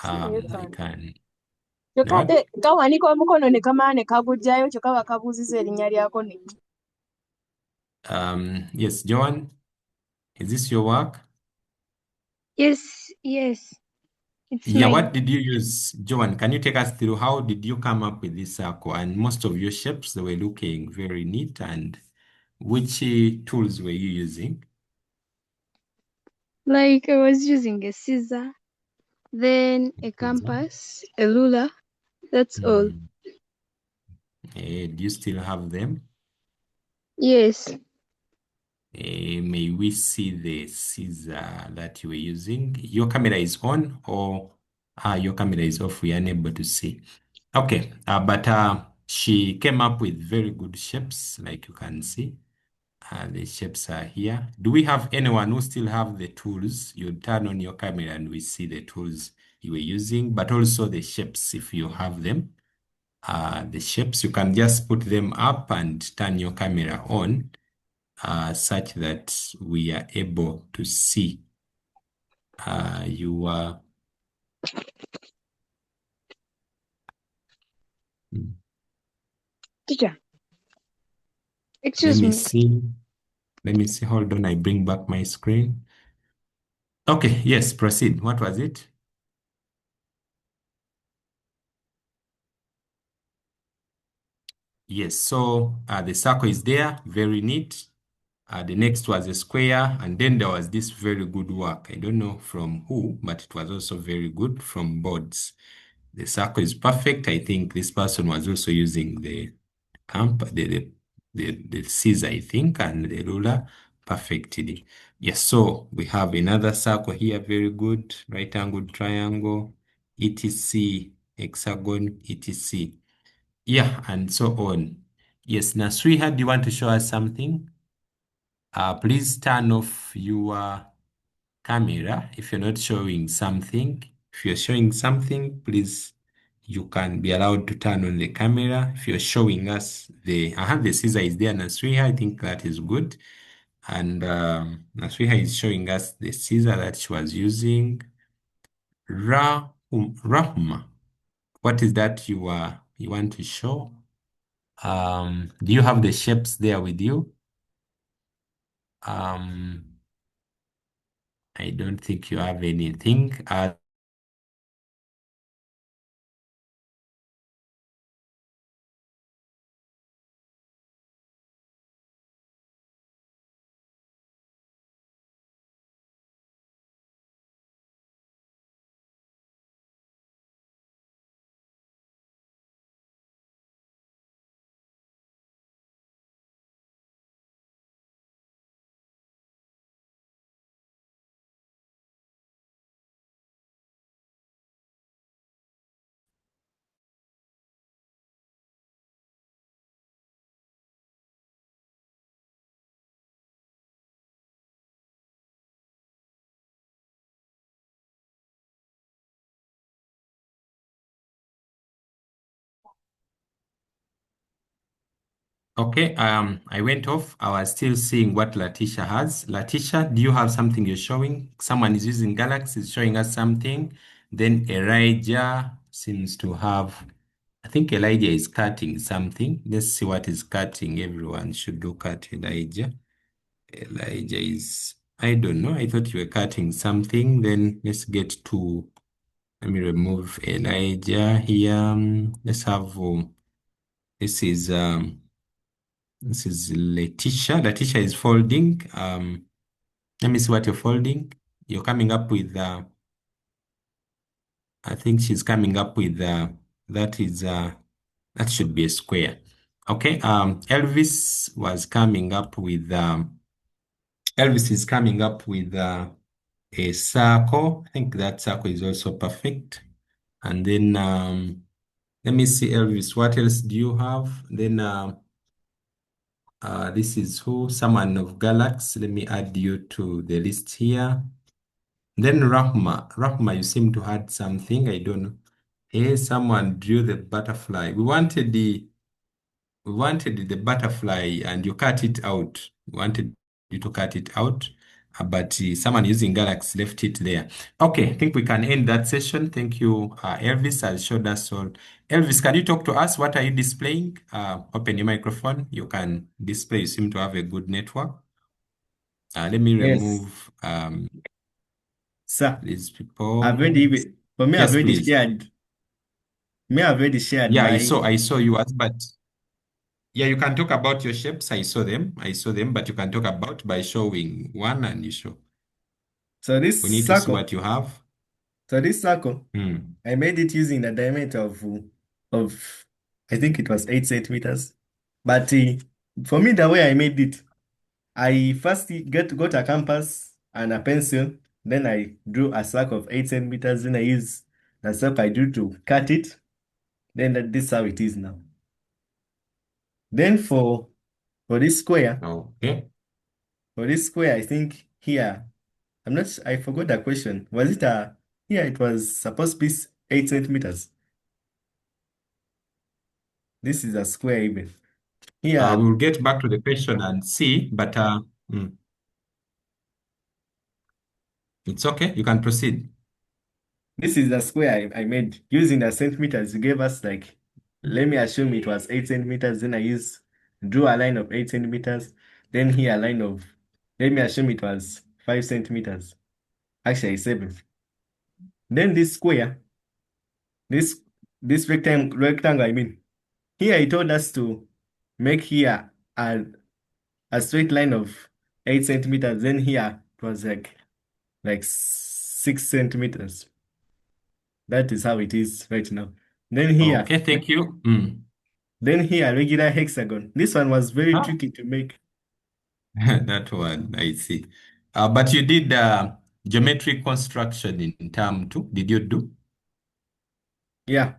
I can. No? kawanika omukono ne kamala ne kaguggyayo kyo kaba kabuuziza erinnya lyako ne. Yes, Joan, is this your work? Yes, it's Yeah, mine. what did you use? Joan, can you take us through how did you come up with this circle? And most of your shapes, they were looking very neat. And which tools were you using? Like I was using a scissor, then a compass, a ruler. That's all. Do you still have them? Yes. May we see the scissor that you were using? Your camera is on or your camera is off? We are unable to see. Okay, but she came up with very good shapes, like you can see. The shapes are here. Do we have anyone who still have the tools? You turn on your camera and we see the tools you were using, but also the shapes if you have them. The shapes, you can just put them up and turn your camera on such that we are able to see your... Teacher. Let Excuse me me. see. Let me see. Hold on. I bring back my screen. Okay. Yes. Proceed. What was it? Yes. So the circle is there. Very neat. The next was a square. And then there was this very good work. I don't know from who, but it was also very good from boards. The circle is perfect. I think this person was also using the the scissor, I think, and the ruler perfectly. Yes, so we have another circle here, very good, right angle triangle, etc, hexagon, etc. Yeah, and so on. Yes, now, Sriha, do you want to show us something? Please turn off your camera if you're not showing something. If you're showing something, please, you can be allowed to turn on the camera. If you're showing us I have the scissor is there, Nasriha, I think that is good. And Nasriha is showing us the scissor that she was using. Rahma, what is that you want to show? Do you have the shapes there with you? I don't think you have anything. Okay, I went off. I was still seeing what Latisha has. Latisha, do you have something you're showing? Someone is using Galaxy, is showing us something. Then Elijah seems to have, I think Elijah is cutting something. Let's see what is cutting. Everyone should look at Elijah. Elijah is, I don't know. I thought you were cutting something. Then let's get to, let me remove Elijah here. Let's have, this is, this is Letitia. Letitia is folding. Let me see what you're folding. You're coming up with, I think she's coming up with, that is, that should be a square. Okay. Elvis was coming up with, Elvis is coming up with, a circle. I think that circle is also perfect. And then, let me see, Elvis, what else do you have? Then, this is who? Someone of Galax. Let me add you to the list here. Then Rahma. Rahma, you seem to add something. I don't know. Hey, someone drew the butterfly. We wanted the butterfly and you cut it out. We wanted you to cut it out, but someone using Galaxy left it there. Okay, I think we can end that session. Thank you, Elvis has showed us all. Elvis, can you talk to us? What are you displaying? Open your microphone. You can display. You seem to have a good network. Let me Yes, remove sir. these I've people. already, for me, I've Yes, already please. shared. Me, I've already shared Yeah, my. I saw you as, but yeah, you can talk about your shapes. I saw them, but you can talk about by showing one and you show. So We this need to see circle, what you have. so this circle, Hmm. I made it using the diameter of I think it was 8 centimeters. But for me, the way I made it, I first got a compass and a pencil. Then I drew a circle of 8 centimeters. Then I use the circle I drew to cut it. Then this is how it is now. Then for this square, Okay. I think here, I forgot the question. Was it here it was supposed to be 8 centimeters. This is a square even. Here, We'll get back to the question and see, but hmm, it's okay. You can proceed. this is the square I made using the centimeters. You gave us like, let me assume it was 8 centimeters. Then drew a line of 8 centimeters. Then here a line of, let me assume it was 5 centimeters. Actually, 7. Then this square, this this rectangle, I mean, here he told us to make here a straight line of 8 centimeters. Then here it was like 6 centimeters. That is how it is right now. Then here, Okay, thank you. Hmm. regular hexagon. This one was very Ah, tricky to make. that one, I see. But you did geometric construction in term two. Did you do? Yeah,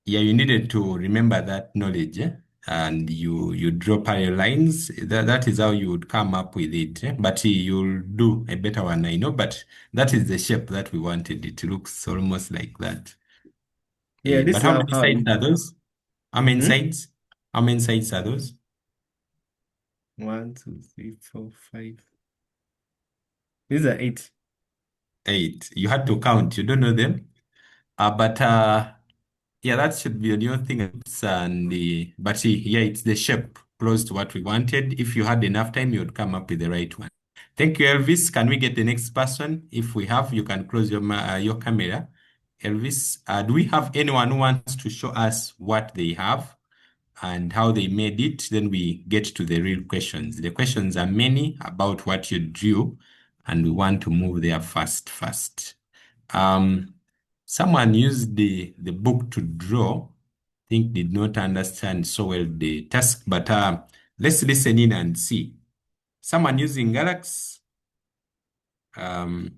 Yeah, you needed to remember that knowledge, and you draw parallel lines. That is how you would come up with it. But you'll do a better one, I know. But that is the shape that we wanted. It looks almost like that. yeah. This But is how many how I sides did are it. those? How many Hmm? sides? How many sides are those? 1, 2, 3, 4, 5. These are 8. 8. You had to count. You don't know them. But yeah, that should be a new thing. And but yeah, it's the shape close to what we wanted. If you had enough time, you would come up with the right one. Thank you, Elvis. Can we get the next person? If we have, you can close your camera. Elvis, do we have anyone who wants to show us what they have and how they made it? Then we get to the real questions. The questions are many about what you drew, and we want to move there fast. Um, Someone used the book to draw. I think did not understand so well the task, but let's listen in and see. Someone using Galax. Um,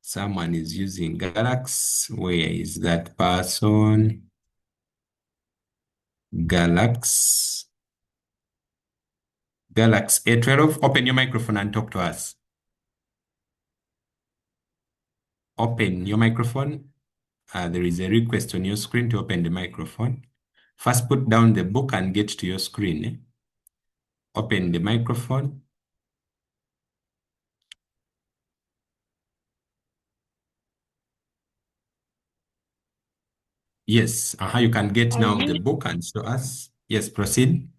Someone is using Galax. Where is that person? Galax. Galax A12. Open your microphone and talk to us. Open your microphone. There is a request on your screen to open the microphone. First, put down the book and get to your screen. Open the microphone. Yes, how you can get now the book and show us. Yes, proceed.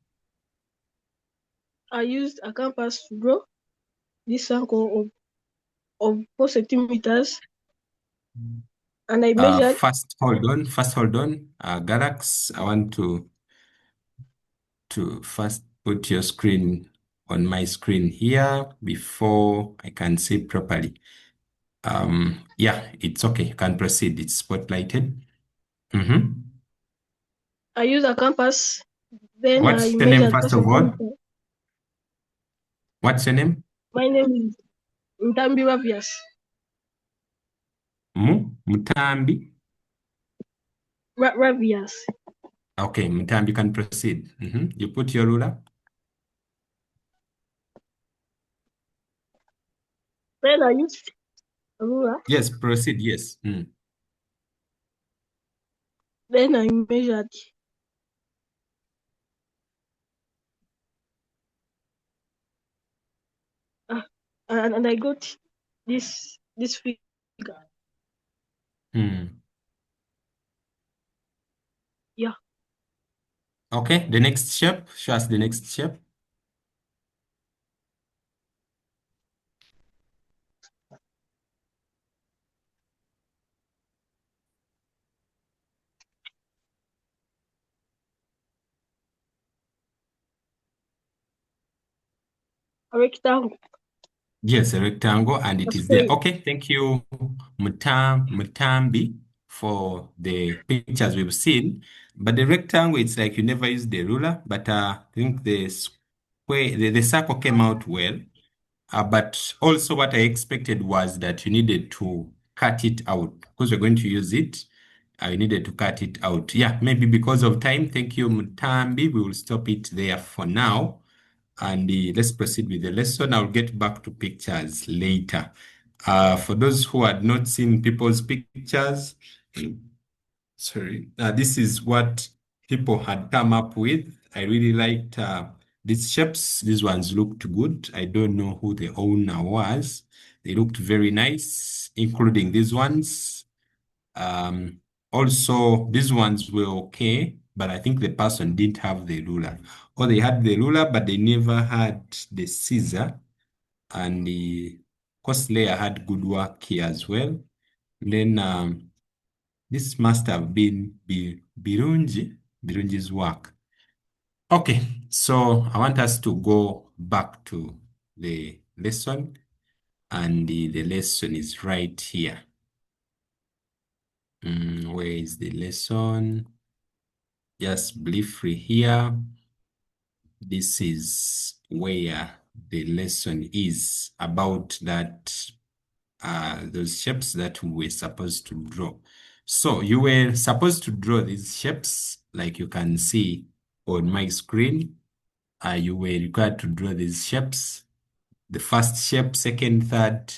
I used a compass to draw this circle of 4 centimeters, and I measured. First, hold on. Galax, I want to first put your screen on my screen here before I can see properly. Yeah, it's okay. You can proceed. It's spotlighted. I used a compass. Then What's I your name, measured 4 first of all? centimeters. What's your name? My name is Ntambi Ravias. Mutambi? Ravias. Okay, Mutambi, you can proceed. You put your ruler. Then I used a ruler. Yes, proceed, yes. Then I measured. And I got this figure. Yeah. Okay, the next shape. Show us the next shape. A rectangle. Yes, a rectangle, and it is there. Okay, thank you, Mutambi, for the pictures we've seen. But the rectangle, it's like you never use the ruler, but I think the square, the circle came out well. But also what I expected was that you needed to cut it out because we're going to use it. I needed to cut it out. Yeah, maybe because of time. Thank you, Mutambi. We will stop it there for now. And let's proceed with the lesson. I'll get back to pictures later. For those who had not seen people's pictures, sorry, this is what people had come up with. I really liked these shapes. These ones looked good. I don't know who the owner was. They looked very nice, including these ones. Also, these ones were okay, but I think the person didn't have the ruler. Or they had the ruler, but they never had the scissor. And the course layer had good work here as well. Then this must have been Birunji's work. Okay, so I want us to go back to the lesson, and the lesson is right here. Where is the lesson? Just briefly here. This is where the lesson is about that those shapes that we were supposed to draw. So you were supposed to draw these shapes, like you can see on my screen. You were required to draw these shapes. The first shape, second, third,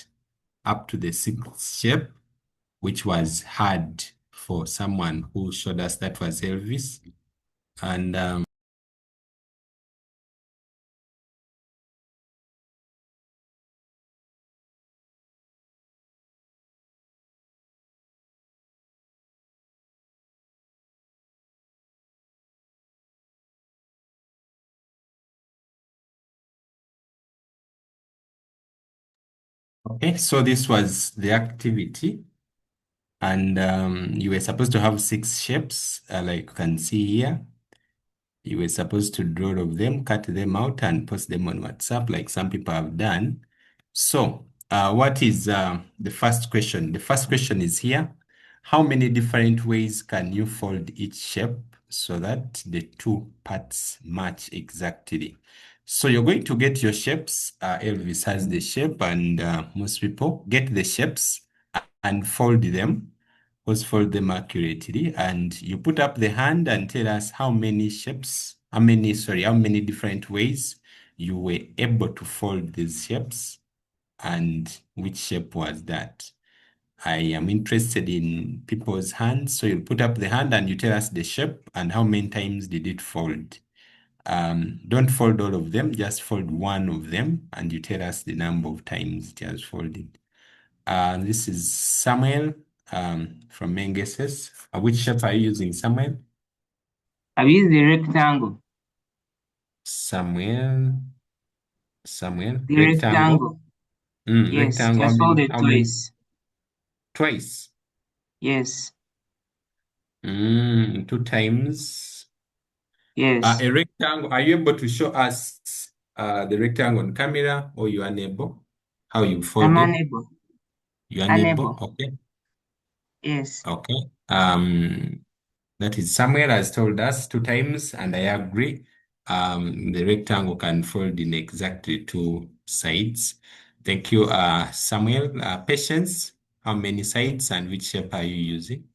up to the sixth shape, which was hard for someone who showed us that was Elvis. And okay, so this was the activity. And you were supposed to have 6 shapes, like you can see here. You were supposed to draw all of them, cut them out, and post them on WhatsApp, like some people have done. So, what is the first question? The first question is here. How many different ways can you fold each shape so that the two parts match exactly? So you're going to get your shapes. Elvis has the shape, and most people get the shapes and fold them. Just fold them accurately, and you put up the hand and tell us how many shapes, how many different ways you were able to fold these shapes, and which shape was that. I am interested in people's hands. So you put up the hand and you tell us the shape and how many times did it fold. Don't fold all of them, just fold one of them and you tell us the number of times it has folded. This is Samuel from Mengeses. Which shape are you using, Samuel? I've used the rectangle. Samuel, The rectangle. Yes, it Rectangle, was folded how many? twice. Twice. Yes, 2 times. yes. A rectangle, are you able to show us the rectangle on camera or you are unable? How you I'm fold it? unable. You're unable? Unable. Okay. Yes. Okay. That is Samuel has told us 2 times, and I agree. The rectangle can fold in exactly 2 sides. Thank you, Samuel. Patience, how many sides and which shape are you using?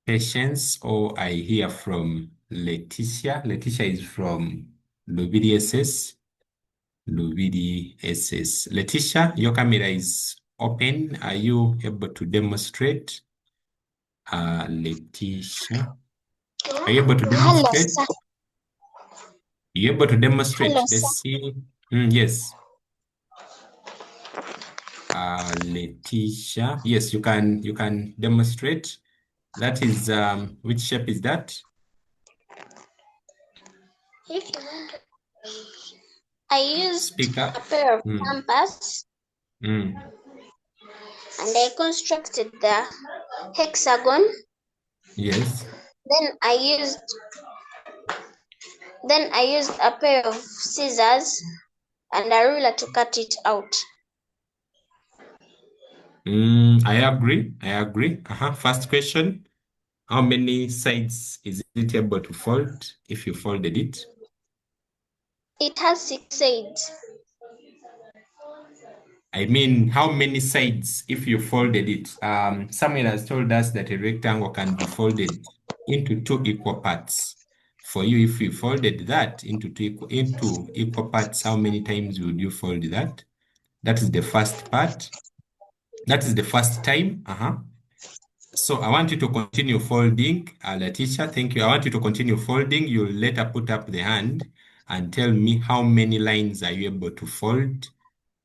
Patience, or I hear from Letitia. Letitia is from LUBDSS. LUBDSS. Letitia, your camera is open. Are you able to demonstrate? Letitia, are you able to Hello, demonstrate? sir. You able to Hello, demonstrate? sir. Let's see. Yes. Letitia. Yes, you can demonstrate. That is which shape is that? If you want, I used Speak a up. pair of Mm, compass mm, and I constructed the hexagon. yes. Then I used a pair of scissors and a ruler to cut it out. I agree. I agree. First question. How many sides is it able to fold if you folded it? It has 6 sides. I mean, how many sides if you folded it? Someone has told us that a rectangle can be folded into 2 equal parts. For you, if you folded that into equal parts, how many times would you fold that? That is the first part. That is the first time. So I want you to continue folding, Letitia. Thank you. I want you to continue folding. You'll later put up the hand and tell me how many lines are you able to fold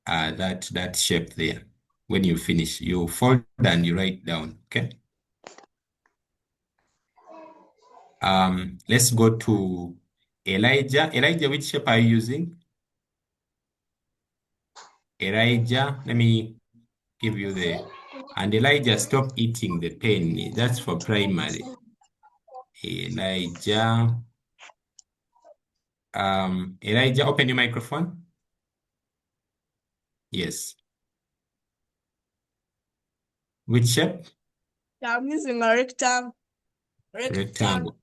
that shape there. When you finish, you fold and you write down. Okay. Let's go to Elijah. Elijah, which shape are you using? Elijah, let me give you and Elijah, stop eating the pen. That's for primary. Elijah. Elijah, open your microphone. Yes. Which shape? Yeah, I'm using a rectangle. Rectangle.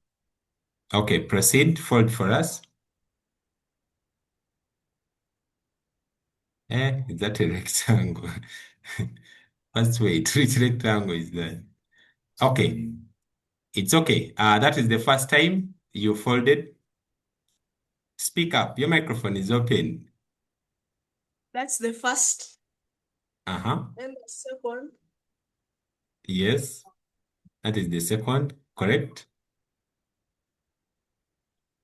Okay, proceed. Fold for us. Is that a rectangle? First wait, which rectangle is that? Okay, it's okay. That is the first time you folded. Speak up. Your microphone is open. That's the first. Uh-huh. And the second. Yes, that is the second. Correct.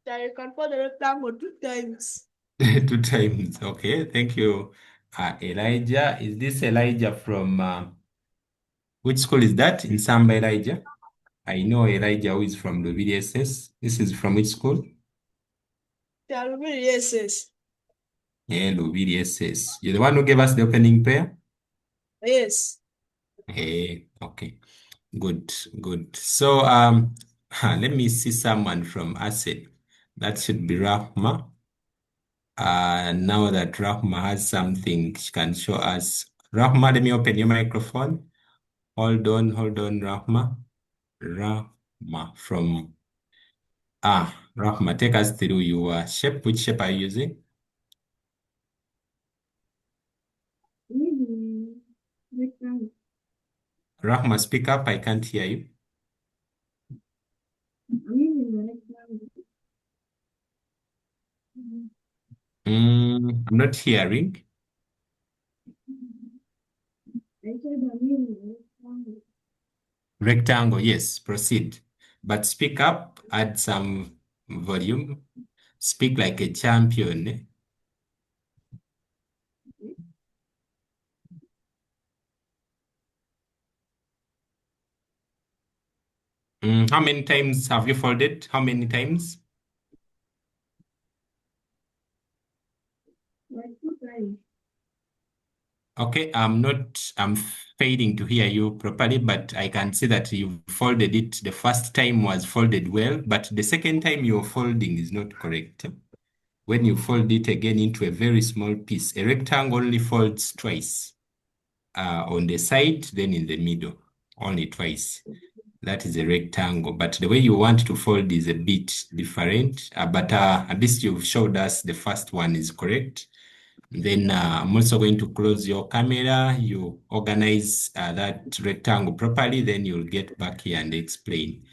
Yeah, you can fold the rectangle 2 times. 2 times. Okay, thank you. Elijah. Is this Elijah from which school is that? In Samba, Elijah? I know Elijah who is from the VDSS. This is from which school? Yeah, really, yes, yes. Hello, VDSS. You're the one who gave us the opening prayer? Yes. Hey, okay. Good, good. So, let me see someone from ASED. That should be Rahma. Now that Rahma has something she can show us. Rahma, let me open your microphone. Hold on, Rahma. Rahma from Rahma, take us through your shape. Which shape are you using? Rectangle. Rahma, speak up. I can't hear you. I'm using a rectangle. I'm not hearing. Rectangle, yes, proceed. But speak up, add some volume. Speak like a champion. How many times have you folded? How many times? Okay, I'm failing to hear you properly, but I can see that you folded it. The first time was folded well, but the second time your folding is not correct. When you fold it again into a very small piece, a rectangle only folds twice. On the side, then in the middle, only twice. That is a rectangle, but the way you want to fold is a bit different. But at least you've showed us the first one is correct. Then I'm also going to close your camera. You organize that rectangle properly, then you'll get back here and explain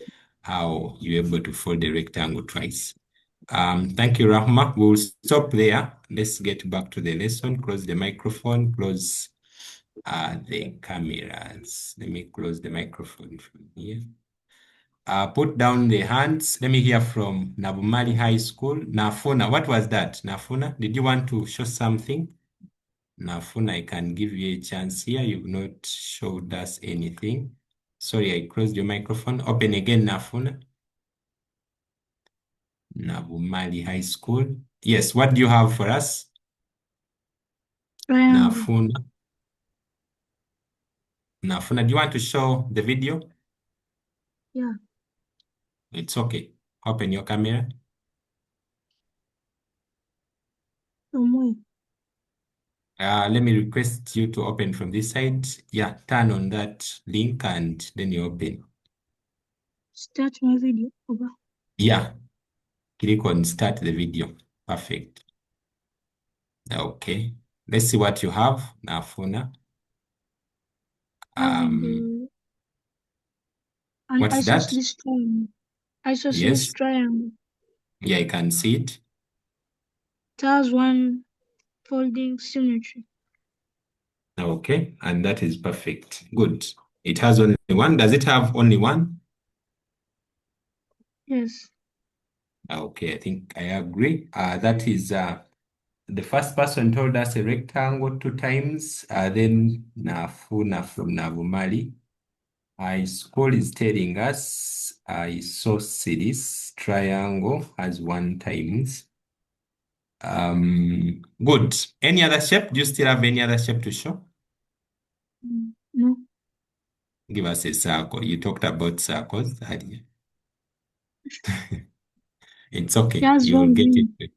how you're able to fold the rectangle twice. Thank you, Rahma. We'll stop there. Let's get back to the lesson. Close the microphone, close the cameras. Let me close the microphone from here. Put down the hands. Let me hear from Nabumali High School. Nafuna, what was that? Nafuna, did you want to show something? Nafuna, I can give you a chance here. You've not showed us anything. Sorry, I closed your microphone. Open again, Nafuna. Nabumali High School. Yes, what do you have for us? Nafuna. Nafuna, do you want to show the video? Yeah. It's okay. Open your camera. Let me request you to open from this side. Yeah, turn on that link and then you open. Start my video. Over. Yeah, click on start the video. Perfect. Okay, let's see what you have, Nafuna. An What's that? isosceles triangle. Isosceles Yes, triangle. yeah, I can see it. It has one folding symmetry. Okay, and that is perfect. Good. It has only one. Does it have only one? Yes. Okay, I think I agree. That is the first person told us a rectangle 2 times. Then Nafuna from Navumali. School is telling us isosceles triangle has 1 times. Good. Any other shape? Do you still have any other shape to show? No. Give us a circle. You talked about circles earlier. It's okay. It has You will get volume. it.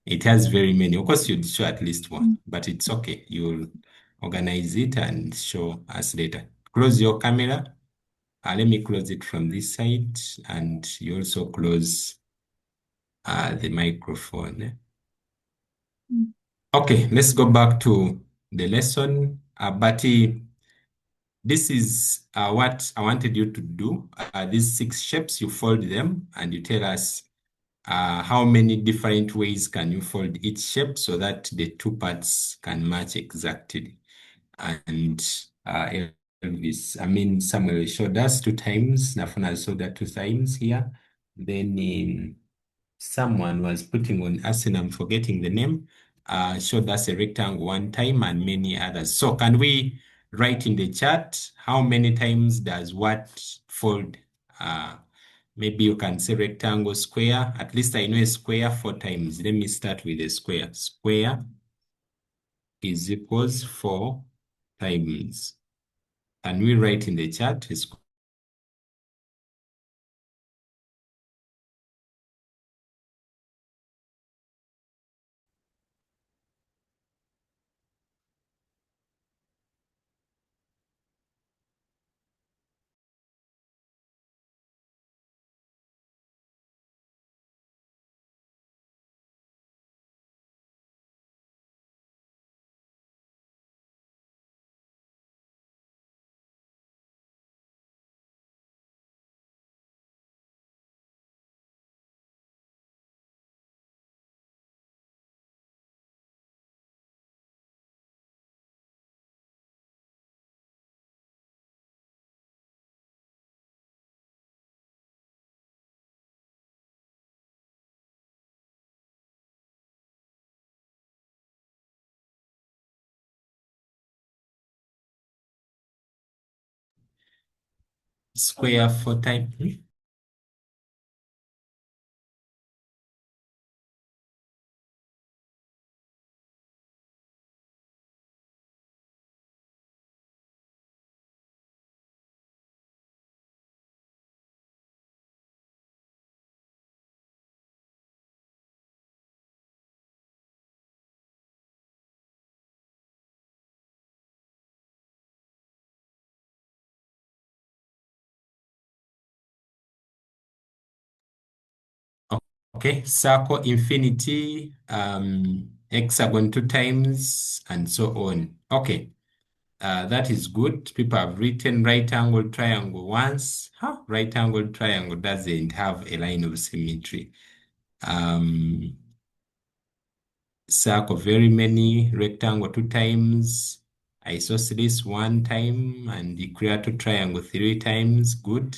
It has very many. Of course, you'd show at least one, but it's okay. You'll organize it and show us later. Close your camera. Let me close it from this side, and you also close the microphone. Okay, let's go back to the lesson. This is what I wanted you to do. These 6 shapes, you fold them, and you tell us how many different ways can you fold each shape so that the 2 parts can match exactly. And Samuel showed us 2 times. Nafuna showed that 2 times here. Then someone was putting on us, and I'm forgetting the name, showed us a rectangle 1 time and many others. So can we write in the chat how many times does what fold? Maybe you can say rectangle, square. At least I know a square 4 times. Let me start with a square. Square is equals 4 times. Can we write in the chat a square? square 4 times. Okay, circle infinity, hexagon 2 times, and so on. Okay, that is good. People have written right angle triangle once. Right angle triangle doesn't have a line of symmetry. Circle very many, rectangle 2 times, isosceles 1 time, and equilateral triangle 3 times. Good.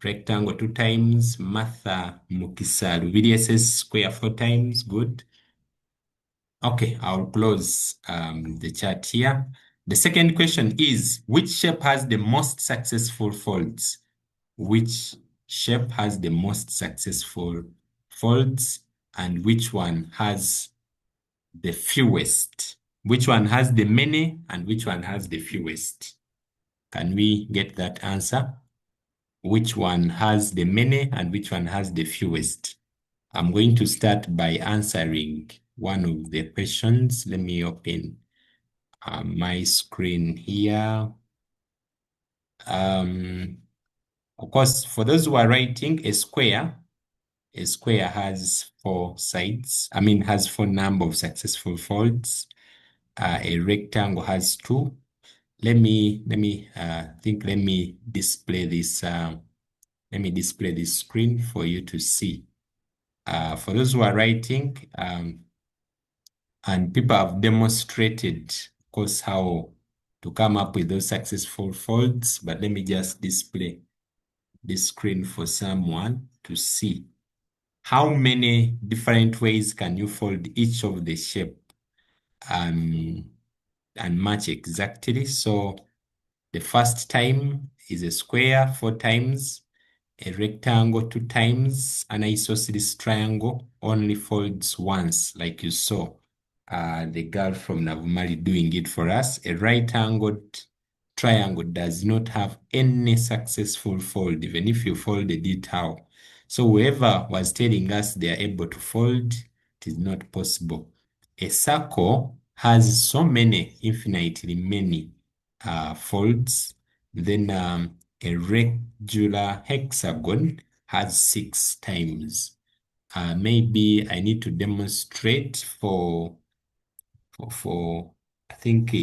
Rectangle 2 times, Martha Mukisalu. VDSS square 4 times. Good. Okay, I'll close the chat here. The second question is, which shape has the most successful folds? Which shape has the most successful folds, and which one has the fewest? Which one has the many and which one has the fewest? Can we get that answer? Which one has the many and which one has the fewest? I'm going to start by answering one of the questions. Let me open my screen here. Of course, for those who are writing, a square has 4 sides. Has 4 number of successful folds. A rectangle has 2. Let me display this. Let me display this screen for you to see. For those who are writing, and people have demonstrated, of course, how to come up with those successful folds. But let me just display this screen for someone to see. How many different ways can you fold each of the shape and match exactly? So the first time is a square 4 times, a rectangle 2 times, an isosceles triangle only folds once, like you saw the girl from Navumali doing it for us. A right-angled triangle does not have any successful fold, even if you folded it out. So whoever was telling us they are able to fold, it is not possible. A circle has so many, infinitely many folds. Then a regular hexagon has 6 times. Maybe I need to demonstrate for I think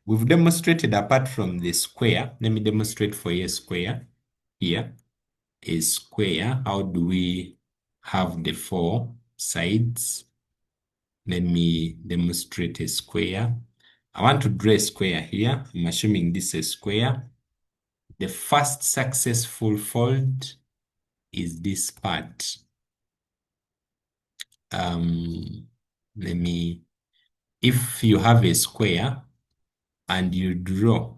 we've demonstrated apart from the square. Let me demonstrate for a square here. A square, how do we have the 4 sides? Let me demonstrate a square. I want to draw a square here. I'm assuming this is a square. The first successful fold is this part. If you have a square and you draw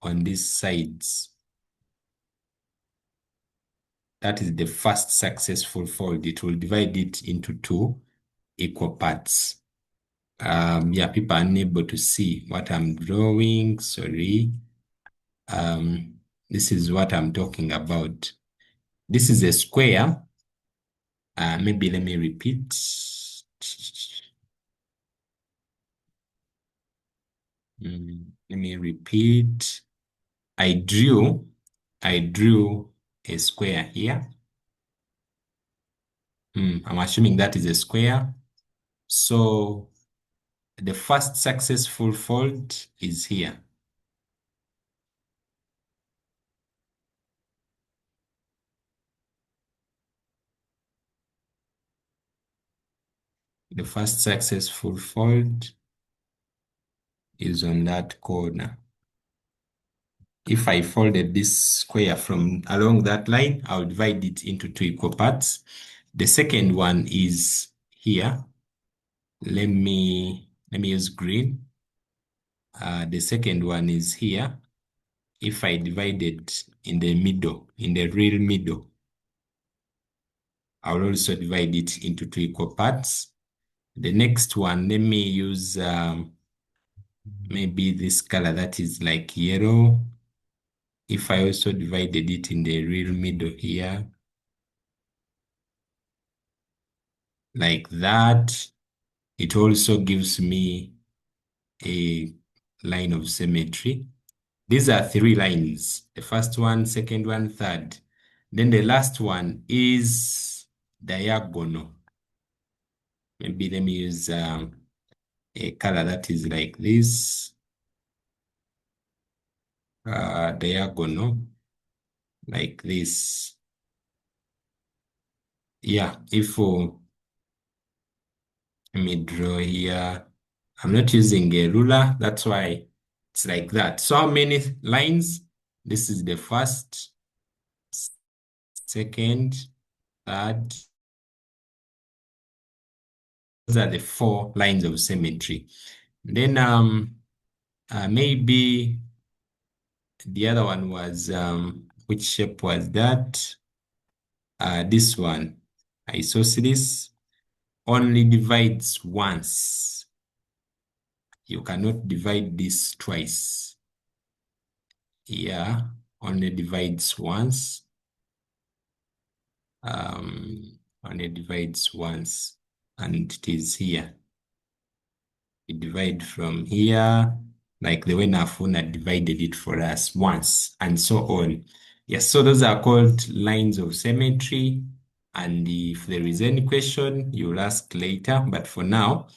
on these sides, that is the first successful fold. It will divide it into 2 equal parts. People are unable to see what I'm drawing. Sorry. This is what I'm talking about. This is a square. Maybe let me repeat. Let me repeat. I drew a square here. I'm assuming that is a square. So the first successful fold is here. The first successful fold is on that corner. If I folded this square from along that line, I'll divide it into 2 equal parts. The second one is here. Let me use green. The second one is here. if I divide it in the middle, in the real middle, I'll also divide it into 2 equal parts. The next one, let me use maybe this color that is like yellow. If I also divided it in the real middle here, like that, it also gives me a line of symmetry. These are 3 lines. The first one, second one, third. Then the last one is diagonal. Maybe let me use a color that is like this. Diagonal, like this. Yeah, if let me draw here. I'm not using a ruler, that's why it's like that. So how many lines? This is the first, second, third. Those are the 4 lines of symmetry. Then maybe the other one was which shape was that? This one, isosceles, only divides once. You cannot divide this twice. Yeah, only divides once. Only divides once, and it is here. We divide from here, like the way Nafuna divided it for us once, and so on. Yes, so those are called lines of symmetry. And if there is any question, you'll ask later. But for now,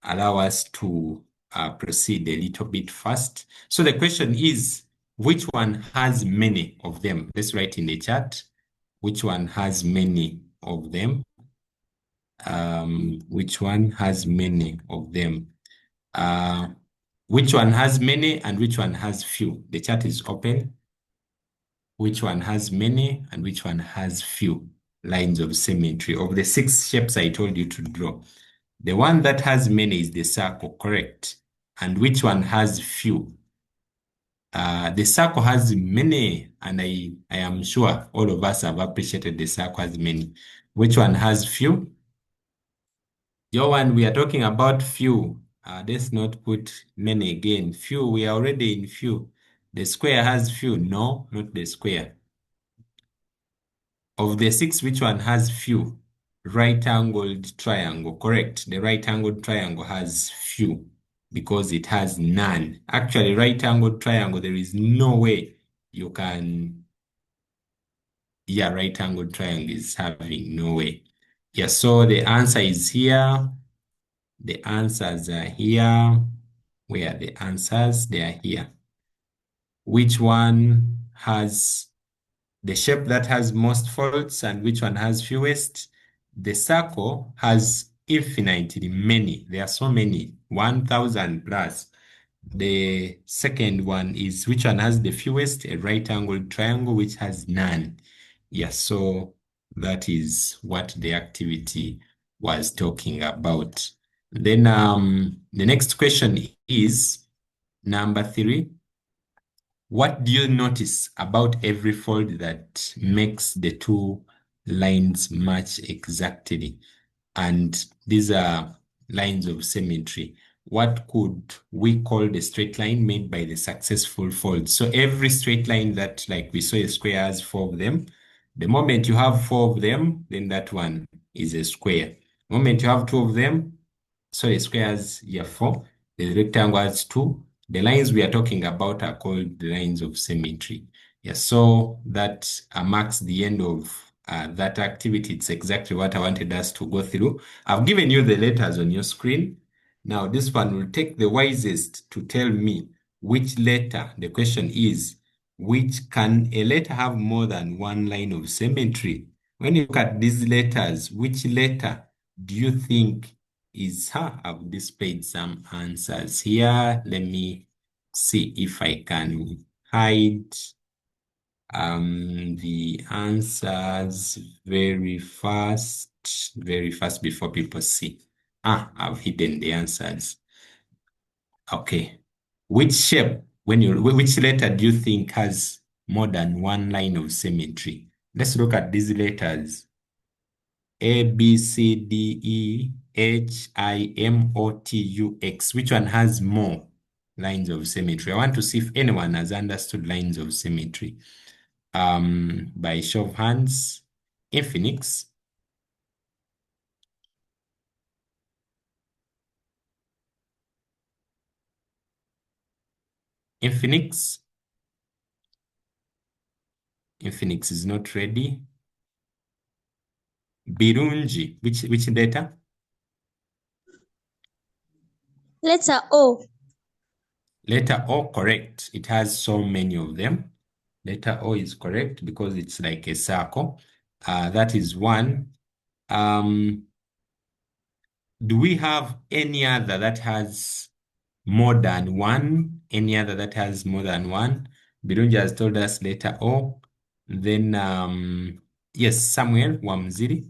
allow us to proceed a little bit fast. So the question is, which one has many of them? Let's write in the chat. Which one has many of them? Which one has many of them? Which one has many and which one has few? The chat is open. Which one has many and which one has few lines of symmetry of the 6 shapes I told you to draw? The one that has many is the circle, correct? And which one has few? The circle has many, and I am sure all of us have appreciated the circle has many. Which one has few? Your one, we are talking about few. Let's not put many again. Few, we are already in few. The square has few. No, not the square. Of the 6, which one has few? Right-angled triangle, correct. The right-angled triangle has few because it has none. Actually, right-angled triangle, there is no way you can... Yeah, right-angled triangle is having no way. Yeah, so the answer is here. The answers are here. Where are the answers? They are here. Which one has the shape that has most faults and which one has fewest? The circle has infinitely many. There are so many, 1,000 plus. The second one is which one has the fewest? A right-angled triangle which has none. Yes, so that is what the activity was talking about. Then the next question is number 3. What do you notice about every fold that makes the 2 lines match exactly? And these are lines of symmetry. What could we call the straight line made by the successful fold? So every straight line that, like we saw a square has 4 of them. The moment you have 4 of them, then that one is a square. The moment you have 2 of them, sorry, square has 4. The rectangle has 2. The lines we are talking about are called the lines of symmetry. Yes, so that marks the end of that activity. It's exactly what I wanted us to go through. I've given you the letters on your screen. Now, this one will take the wisest to tell me which letter. The question is, can a letter have more than 1 line of symmetry? When you look at these letters, which letter do you think is I've displayed some answers here. Let me see if I can hide the answers very fast before people see. I've hidden the answers. Okay. Which shape Which letter do you think has more than one line of symmetry? Let's look at these letters. A, B, C, D, E, H, I, M, O, T, U, X. Which one has more lines of symmetry? I want to see if anyone has understood lines of symmetry. By show of hands, Infinix. Infinix. Infinix is not ready. Birunji, which letter? Letter O. Letter O, correct. It has so many of them. Letter O is correct because it's like a circle. That is one. Do we have any other that has more than one? Any other that has more than one? Birunji has told us letter O. Then, yes, Samuel Wamziri.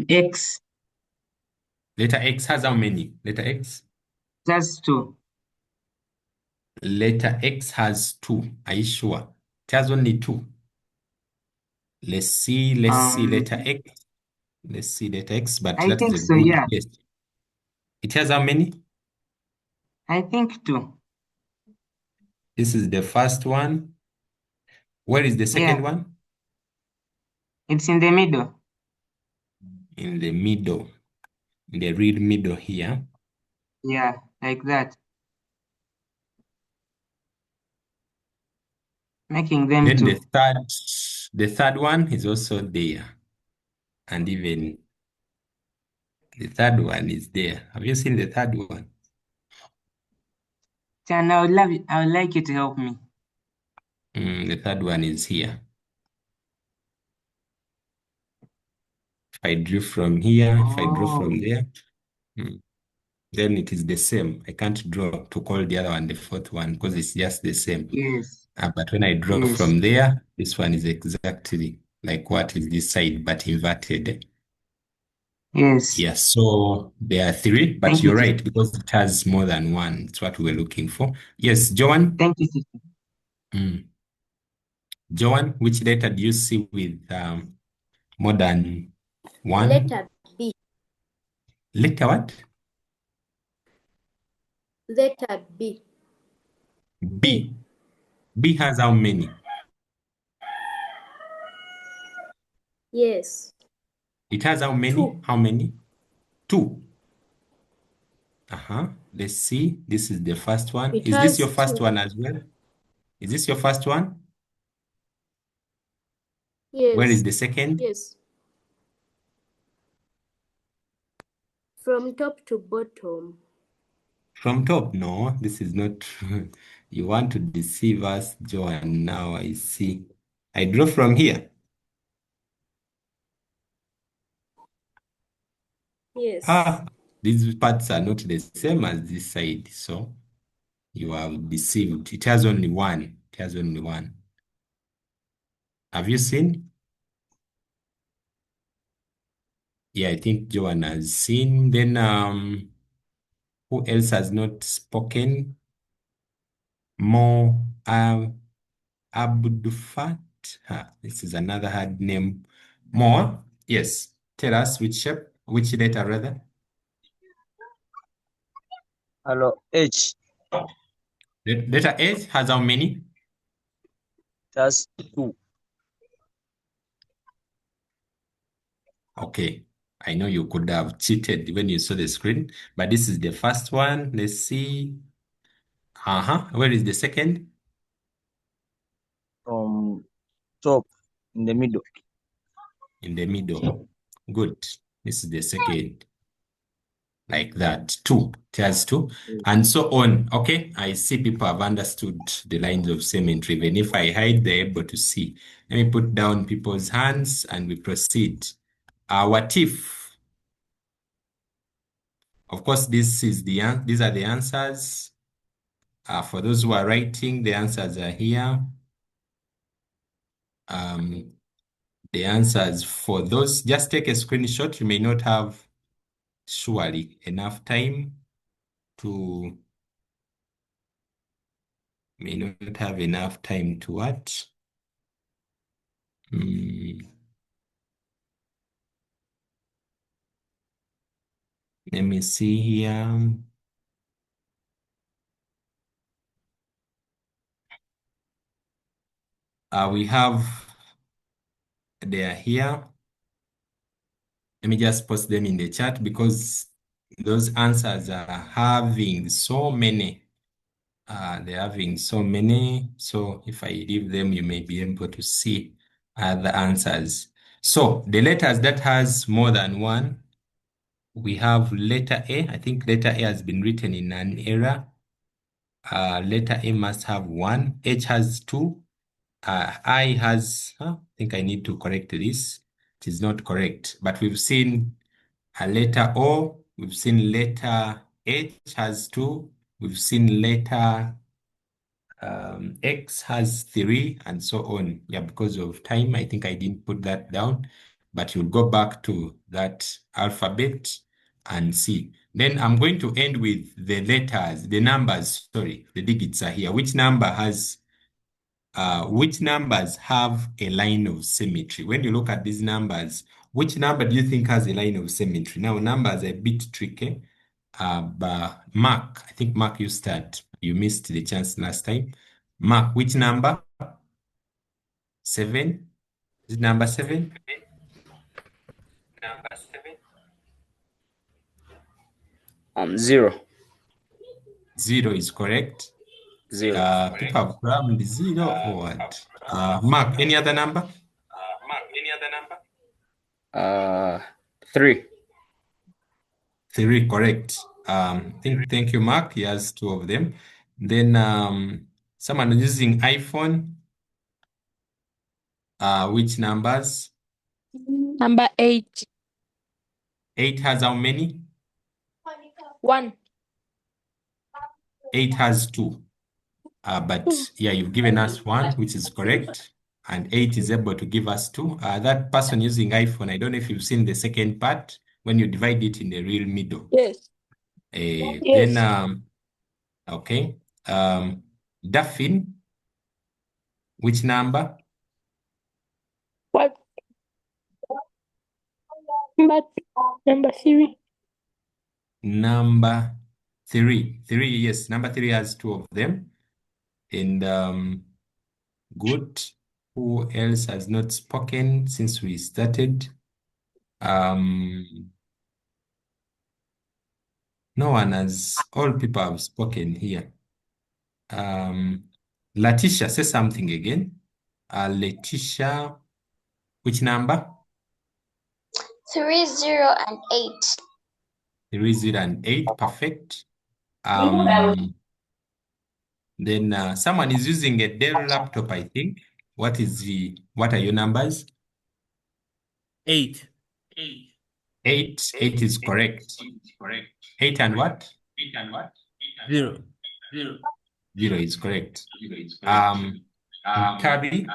X. Letter X has how many? Letter X? That's 2. Letter X has 2. Are you sure? It has only 2. Let's see letter X. Let's see letter X, but I that is think a so, good yeah. guess. It has how many? I think 2. This is the first one. Where is the second Yeah, one? it's in the middle. In the middle. In the real middle here. Yeah, like that. Making them Then 2. the third one is also there. And even the third one is there. Have you seen the third one? And I would like you to help me. The third one is here. If I drew from here, if I draw from Oh, there, then it is the same. I can't draw to call the other one the fourth one because it's just the same. yes, But when I draw yes, from there, this one is exactly like what is this side, but inverted. yes. Yes, so there are 3, but Thank you, you're teacher. right because it has more than one. It's what we were looking for. Yes, Joan. Thank you, teacher. Mm. Joan, which letter do you see with more than one? Letter B. Letter what? Letter B. B. B. B has how many? Yes. It has how many? 2. How many? 2. Let's see. This is the first one. It Is this your has first 2. one as well? Is this your first one? Where is Yes. the second? Yes. From top to bottom. From top? No, this is not true. You want to deceive us, Joan. Now I see. I draw from here. Yes. These parts are not the same as this side, so you are deceived. It has only one. It has only one. Have you seen? Yeah, I think Joan has seen. Then who else has not spoken? More Abdufat. This is another hard name. More? Yes. Tell us which shape, which letter rather. Hello, H. Letter H has how many? That's 2. Okay. I know you could have cheated when you saw the screen, but this is the first one. Let's see. Where is the second? From top in the middle. In the middle. Good. This is the second. Like that. 2. It has 2. And so on. Okay. I see people have understood the lines of symmetry. Even if I hide, they're able to see. Let me put down people's hands and we proceed. What if? Of course, these are the answers. For those who are writing, the answers are here. The answers for those, just take a screenshot. You may not have surely enough time. to, may not have enough time to what? Let me see here. We have, they are here. Let me just post them in the chat because those answers are having so many. They're having so many. So if I leave them, you may be able to see the answers. So the letters that has more than one, we have letter A. I think letter A has been written in an error. Letter A must have one. H has two. I has, I think I need to correct this. It is not correct, but we've seen a letter O. We've seen letter H has two. We've seen letter X has three, and so on. Yeah, because of time, I think I didn't put that down, but you'll go back to that alphabet and see. Then I'm going to end with the letters, the numbers, sorry, the digits are here. Which numbers have a line of symmetry? When you look at these numbers, which number do you think has a line of symmetry? Now, numbers are a bit tricky. But Mark, I think Mark, you start. You missed the chance last time. Mark, which number? 7? Is it number 7? Number 7. 0. 0 is correct. 0. People have grabbed 0 or what? Mark, any other number? Mark, any other number? 3. 3, correct. Thank you, Mark. He has 2 of them. Then someone using iPhone. Which numbers? Number 8. 8 has how many? 1. 8 has 2. But yeah, you've given us 1, which is correct. And 8 is able to give us 2. That person using iPhone, I don't know if you've seen the second part when you divide it in the real middle. Yes. Then, okay. Daphne, which number? What? Number 3. Number 3. 3, yes. Number 3 has 2 of them. And good. Who else has not spoken since we started? No one has, all people have spoken here. Letitia, say something again. Letitia, which number? 3, 0, and 8. 3, 0, and 8, perfect. Then someone is using a Dell laptop, I think. What are your numbers? 8. 8. 8 is correct. 8 and what? 0. 0 is correct. Tabi.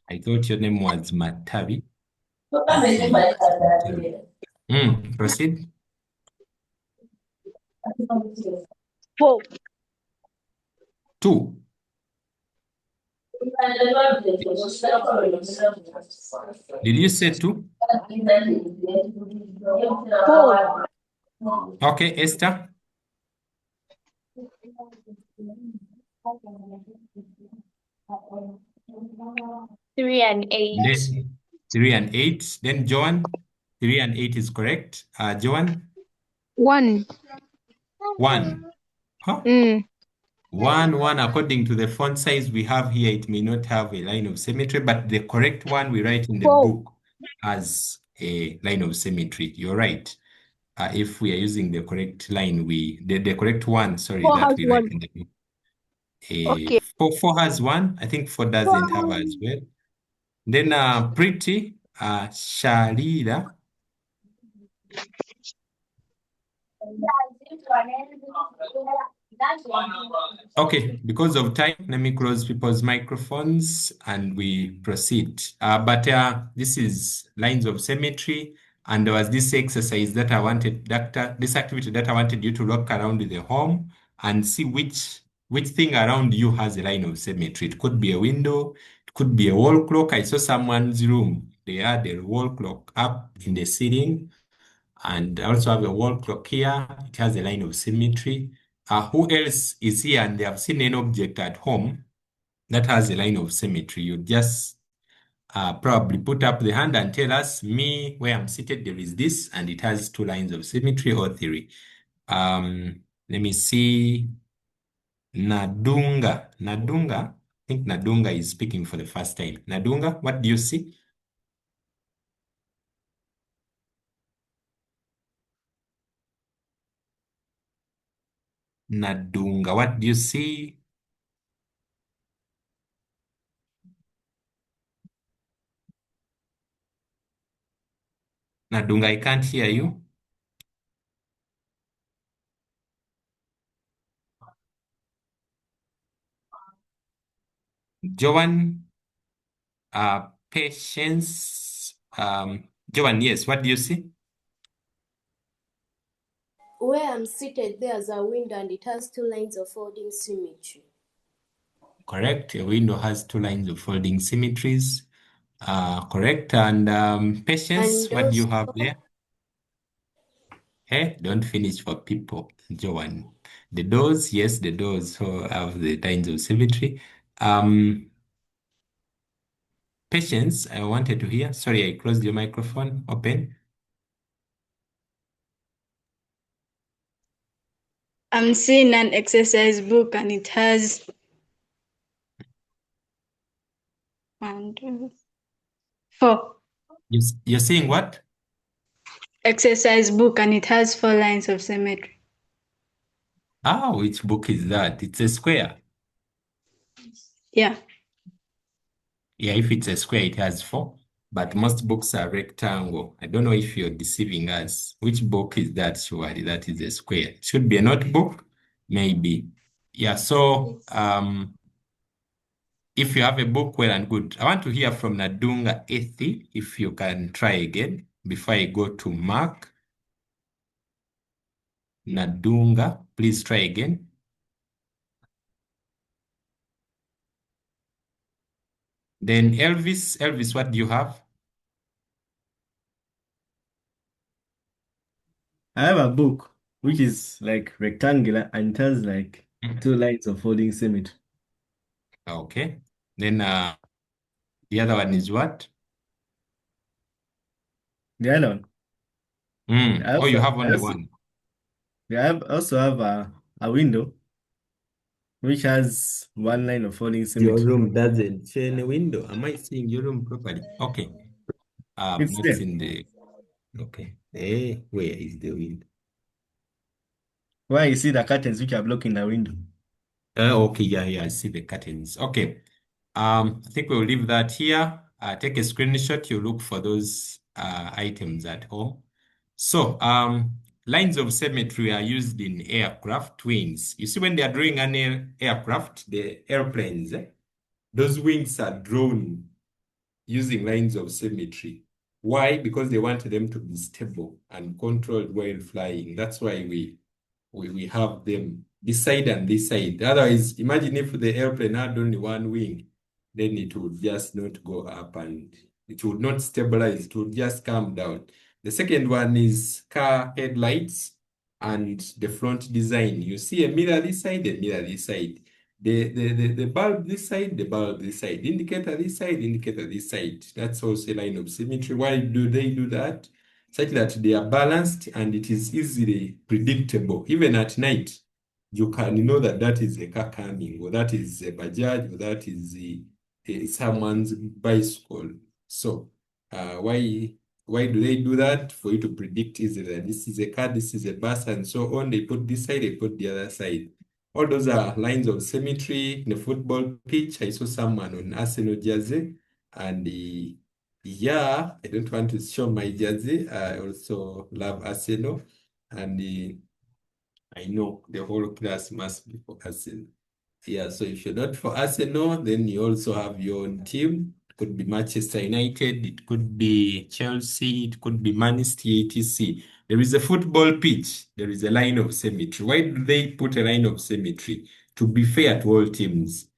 I thought your name was Matabi. Proceed. 4. 2. Did you say 2? 4. Okay, Esther. 3 and 8. Then 3 and 8. Then Joan, 3 and 8 is correct. Joan, 1. 1. Huh? 1, according to the font size we have here, it may not have a line of symmetry, but the correct one we write in the 4. book has a line of symmetry. You're right. If we are using the correct line, the correct one, sorry, 4 that has we 1. write in the book. Okay. 4 has 1. I think 4 doesn't have as well. Then pretty, Sharira. Okay, because of time, let me close people's microphones and we proceed. But this is lines of symmetry, and there was this exercise that I wanted, this activity that I wanted you to look around the home and see which thing around you has a line of symmetry. It could be a window, it could be a wall clock. I saw someone's room. They had a wall clock up in the ceiling, and I also have a wall clock here. It has a line of symmetry. Who else is here and they have seen an object at home that has a line of symmetry? You just probably put up the hand and tell us, me, where I'm seated, there is this, and it has two lines of symmetry or three. Let me see. Nadunga. I think Nadunga is speaking for the first time. Nadunga, what do you see? Nadunga, what do you see? Nadunga, I can't hear you. Joan, Patience. Joan, yes, what do you see? Where I'm seated, there's a window and it has two lines of folding symmetry. Correct. A window has two lines of folding symmetries. Correct. And Patience, And what do you also, have there? Hey, don't finish for people, Joan. The doors, yes, the doors so have the lines of symmetry. Patience, I wanted to hear. Sorry, I closed your microphone. Open. I'm seeing an exercise book and it has 1, 2, 4. You're saying what? Exercise book and it has 4 lines of symmetry. Which book is that? It's a square. Yeah. Yeah, if it's a square, it has four, but most books are rectangle. I don't know if you're deceiving us. Which book is that, surely? That is a square. It should be a notebook, maybe. Yeah, so if you have a book, well and good. I want to hear from Nadunga Ethi, if you can try again before I go to Mark. Nadunga, please try again. Then Elvis, what do you have? I have a book which is like rectangular and it has like 2 lines of folding symmetry. Okay. Then the other one is what? The other one. Oh, you have only one. Also have a window which has 1 line of folding Your symmetry. room doesn't share any window. Am I seeing your room properly? Okay. It's Not there. in the. Okay. Where is the window? Where you see the curtains which are blocking the window. Okay. Yeah. I see the curtains. Okay. I think we'll leave that here. Take a screenshot. You look for those items at home. So, lines of symmetry are used in aircraft wings. You see, when they are drawing an aircraft, the airplanes, those wings are drawn using lines of symmetry. Why? Because they want them to be stable and controlled while flying. That's why we have them this side and this side. Otherwise, imagine if the airplane had only one wing, then it would just not go up and it would not stabilize, it would just come down. The second one is car headlights and the front design. You see a mirror this side, a mirror this side. The bulb this side, the bulb this side, indicator this side, indicator this side. That's also a line of symmetry. Why do they do that? Such that they are balanced and it is easily predictable. Even at night, you can know that that is a car coming, or that is a Bajaj, or that is someone's bicycle. So, why do they do that? For you to predict easily that this is a car, this is a bus, and so on. They put this side, they put the other side. All those are lines of symmetry in a football pitch. I saw someone on Arsenal jersey, and yeah, I don't want to show my jersey. I also love Arsenal, and I know the whole class must be for Arsenal. Yeah, so if you're not for Arsenal, then you also have your own team. It could be Manchester United, it could be Chelsea, it could be Man City, etc. There is a football pitch, there is a line of symmetry. Why do they put a line of symmetry? To be fair to all teams.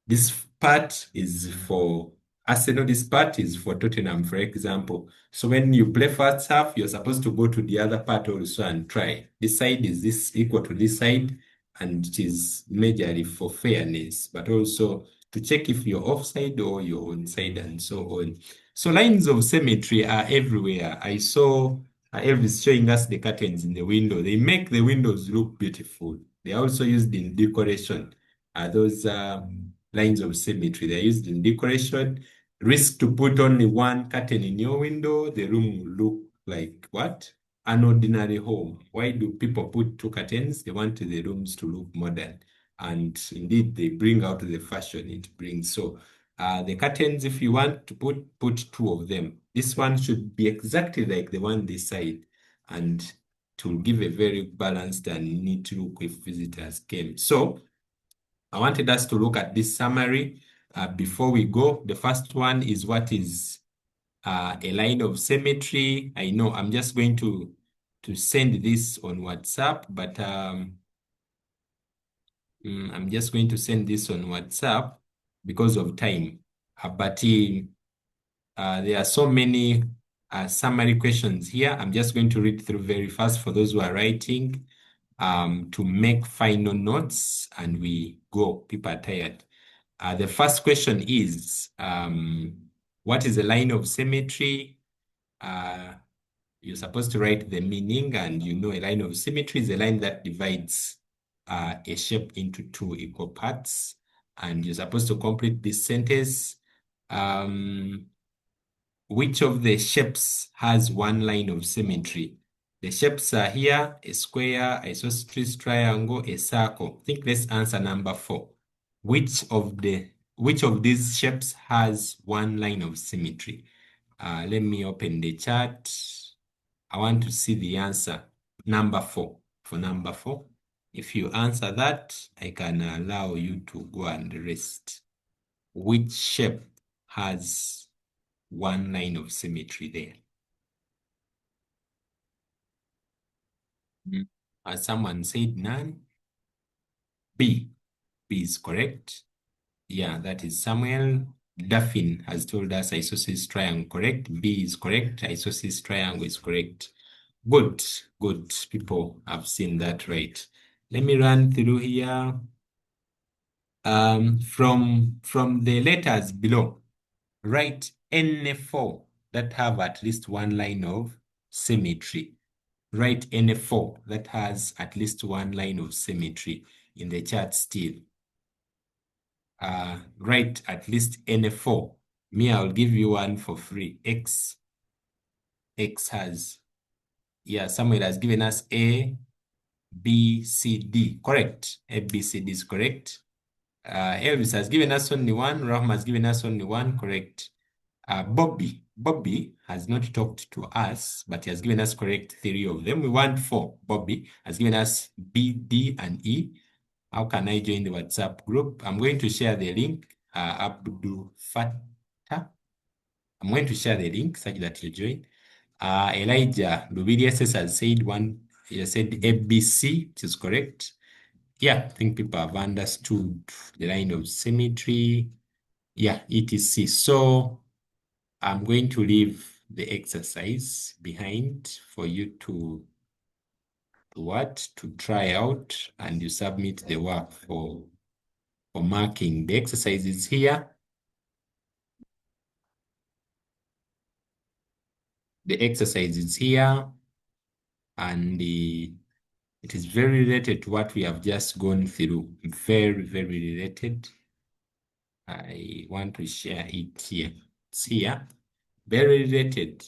This part is for Arsenal, this part is for Tottenham, for example. So when you play first half, you're supposed to go to the other part also and try. This side is this equal to this side, and it is majorly for fairness, but also to check if you're offside or you're onside and so on. So lines of symmetry are everywhere. I saw Elvis showing us the curtains in the window. They make the windows look beautiful. They are also used in decoration. Those lines of symmetry. They're used in decoration. Risk to put only one curtain in your window, the room will look like what? An ordinary home. Why do people put two curtains? They want the rooms to look modern. And indeed, they bring out the fashion it brings. So the curtains, if you want to put two of them. This one should be exactly like the one this side. And to give a very balanced and neat look if visitors came. So I wanted us to look at this summary before we go. The first one is what is a line of symmetry. I know I'm just going to send this on WhatsApp, but I'm just going to send this on WhatsApp because of time. But there are so many summary questions here. I'm just going to read through very fast for those who are writing to make final notes, and we go. People are tired. The first question is, what is a line of symmetry? You're supposed to write the meaning, and you know a line of symmetry is a line that divides a shape into two equal parts. And you're supposed to complete this sentence. Which of the shapes has one line of symmetry? The shapes are here: a square, isosceles triangle, a circle. I think let's answer number 4. Which of these shapes has one line of symmetry? Let me open the chart. I want to see the answer. Number 4. For number 4. If you answer that, I can allow you to go and rest. Which shape has one line of symmetry there? As someone said, none. B. B is correct. Yeah, that is Samuel. Daphne has told us isosceles triangle correct. B is correct. Isosceles triangle is correct. Good, good. People have seen that right. Let me run through here. From the letters below, write any 4 that have at least one line of symmetry. Write any 4 that has at least one line of symmetry in the chart still. Write at least any 4. Me, I'll give you one for free. X has, yeah, someone has given us A, B, C, D. Correct. A, B, C, D is correct. Elvis has given us only one. Rahma has given us only one. Correct. Bobby has not talked to us, but he has given us correct 3 of them. We want 4. Bobby has given us B, D, and E. How can I join the WhatsApp group? I'm going to share the link. Abdul Fattah. I'm going to share the link such that you join. Elijah Lubidius has said one. He has said ABC, which is correct. Yeah, I think people have understood the line of symmetry. Yeah, etc. So I'm going to leave the exercise behind for you to try out, and you submit the work for marking. The exercise is here. The exercise is here, and it is very related to what we have just gone through. Very, very related. I want to share it here. It's here. Very related.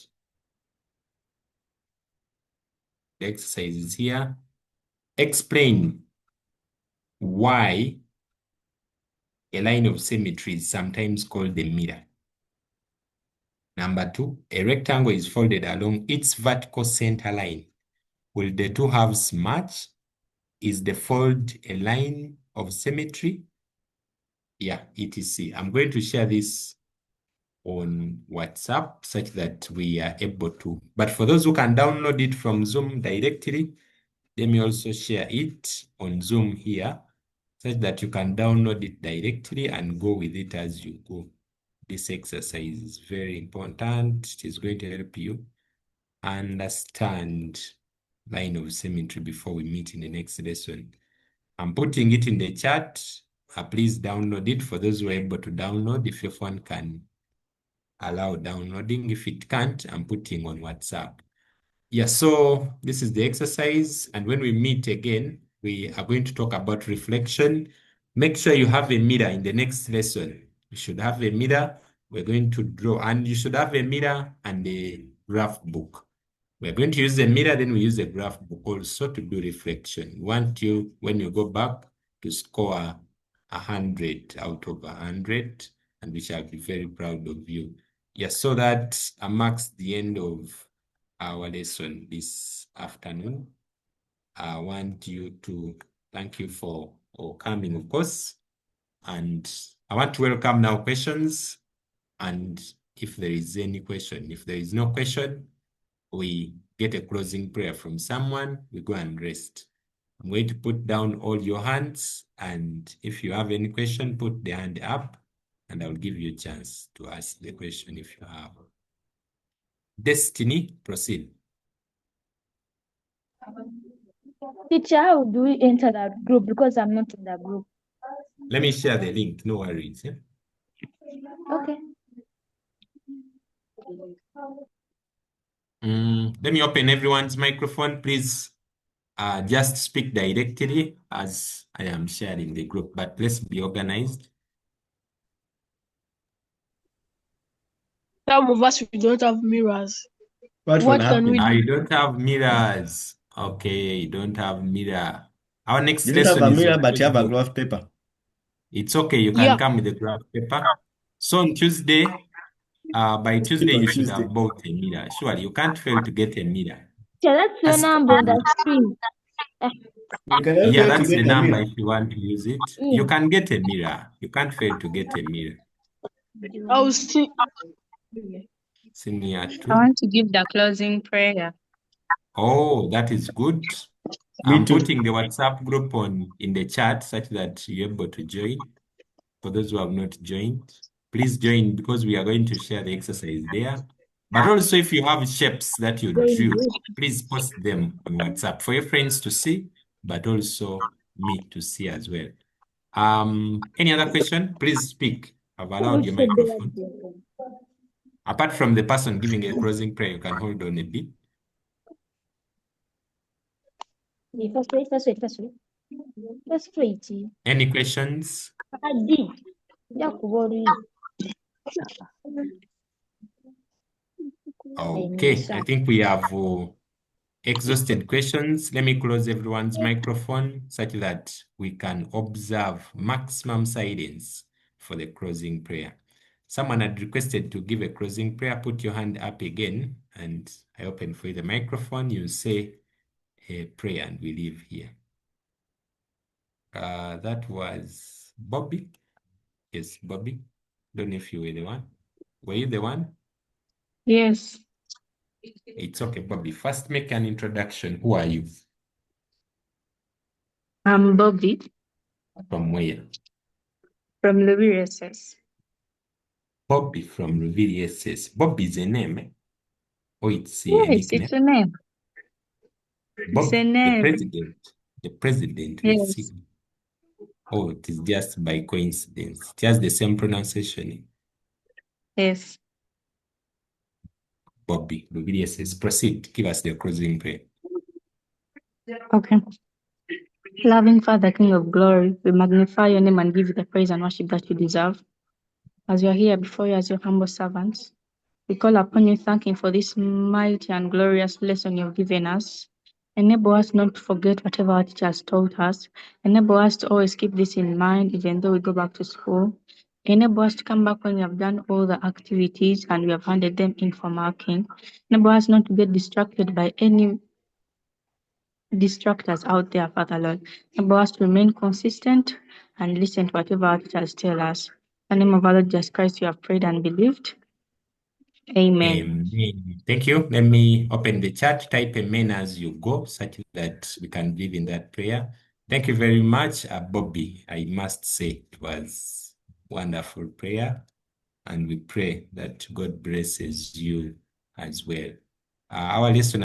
The exercise is here. Explain why a line of symmetry is sometimes called a mirror. Number 2, a rectangle is folded along its vertical center line. Will the two halves match? Is the fold a line of symmetry? Yeah, etc. I'm going to share this on WhatsApp such that we are able to. But for those who can download it from Zoom directly, let me also share it on Zoom here such that you can download it directly and go with it as you go. This exercise is very important. It is going to help you understand line of symmetry before we meet in the next lesson. I'm putting it in the chat. Please download it for those who are able to download. If your phone can allow downloading. If it can't, I'm putting on WhatsApp. Yeah, so this is the exercise. And when we meet again, we are going to talk about reflection. Make sure you have a mirror in the next lesson. You should have a mirror. We're going to draw, and you should have a mirror and a graph book. We're going to use the mirror, then we use the graph book also to do reflection. We want you, when you go back, to score 100 out of 100, and we shall be very proud of you. Yes, so that marks the end of our lesson this afternoon. I want you to thank you for coming, of course. And I want to welcome now questions. And if there is any question, if there is no question, we get a closing prayer from someone, we go and rest. I'm going to put down all your hands, and if you have any question, put the hand up, and I'll give you a chance to ask the question if you have. Destiny, proceed. Teacher, how do we enter that group? Because I'm not in the group. Let me share the link, no worries. Yeah? Okay. Let me open everyone's microphone, please. Just speak directly as I am sharing the group, but let's be organized. Some of us, we don't have mirrors. What can we do? I don't have mirrors. Okay, you don't have mirror. Our next You don't have lesson a is mirror, on but you have a Tuesday. graph paper. It's okay, you can come with the graph paper. So on Tuesday, by Tuesday, you should have bought a mirror. Surely, you can't fail to get a mirror. Teacher, that's your number on the screen. You cannot Yeah, fail to that's the get a number mirror. if you want to use it. You can get a mirror. You can't fail to get a mirror. I will see. Senior I 2. want to give the closing prayer. Oh, that is good. Me I'm too. putting the WhatsApp group in the chat such that you're able to join. For those who have not joined, please join because we are going to share the exercise there. But also, if you have shapes that you drew, please post them on WhatsApp for your friends to see, but also me to see as well. Any other question? Please speak. I've allowed your microphone. Apart from the person giving a closing prayer, you can hold on a bit. First wait. Any questions? I did. Okay, I think we have exhausted questions. Let me close everyone's microphone such that we can observe maximum silence for the closing prayer. Someone had requested to give a closing prayer. Put your hand up again, and I open for you the microphone. You say a prayer, and we leave here. That was Bobby. Yes, Bobby. Don't know if you were the one. Were you the one? Yes. It's okay, Bobby. First, make an introduction. Who are you? I'm Bobby. From where? From Lubirius. Bobby from Lubirius. Bobby is a name. Eh? Oh, it's a Yes, nickname. it's a name. Bobby, It's a name. The president will Yes. see. Oh, it is just by coincidence. It has the same pronunciation. Yes. Bobby, Lubirius. Proceed. Give us the closing prayer. Okay. Loving Father, King of glory, we magnify your name and give you the praise and worship that you deserve. As we are here before you as your humble servants, we call upon you, thanking for this mighty and glorious lesson you've given us. Enable us not to forget whatever our teacher has taught us. Enable us to always keep this in mind, even though we go back to school. Enable us to come back when we have done all the activities and we have handed them in for marking. Enable us not to get distracted by any distractors out there, Father Lord. Enable us to remain consistent and listen to whatever our teachers tell us. In the name of our Lord Jesus Christ, we have prayed and believed. Amen. Amen. Thank you. Let me open the chat. Type amen as you go, such that we can believe in that prayer. Thank you very much, Bobby. I must say it was wonderful prayer, and we pray that God blesses you as well. Our listener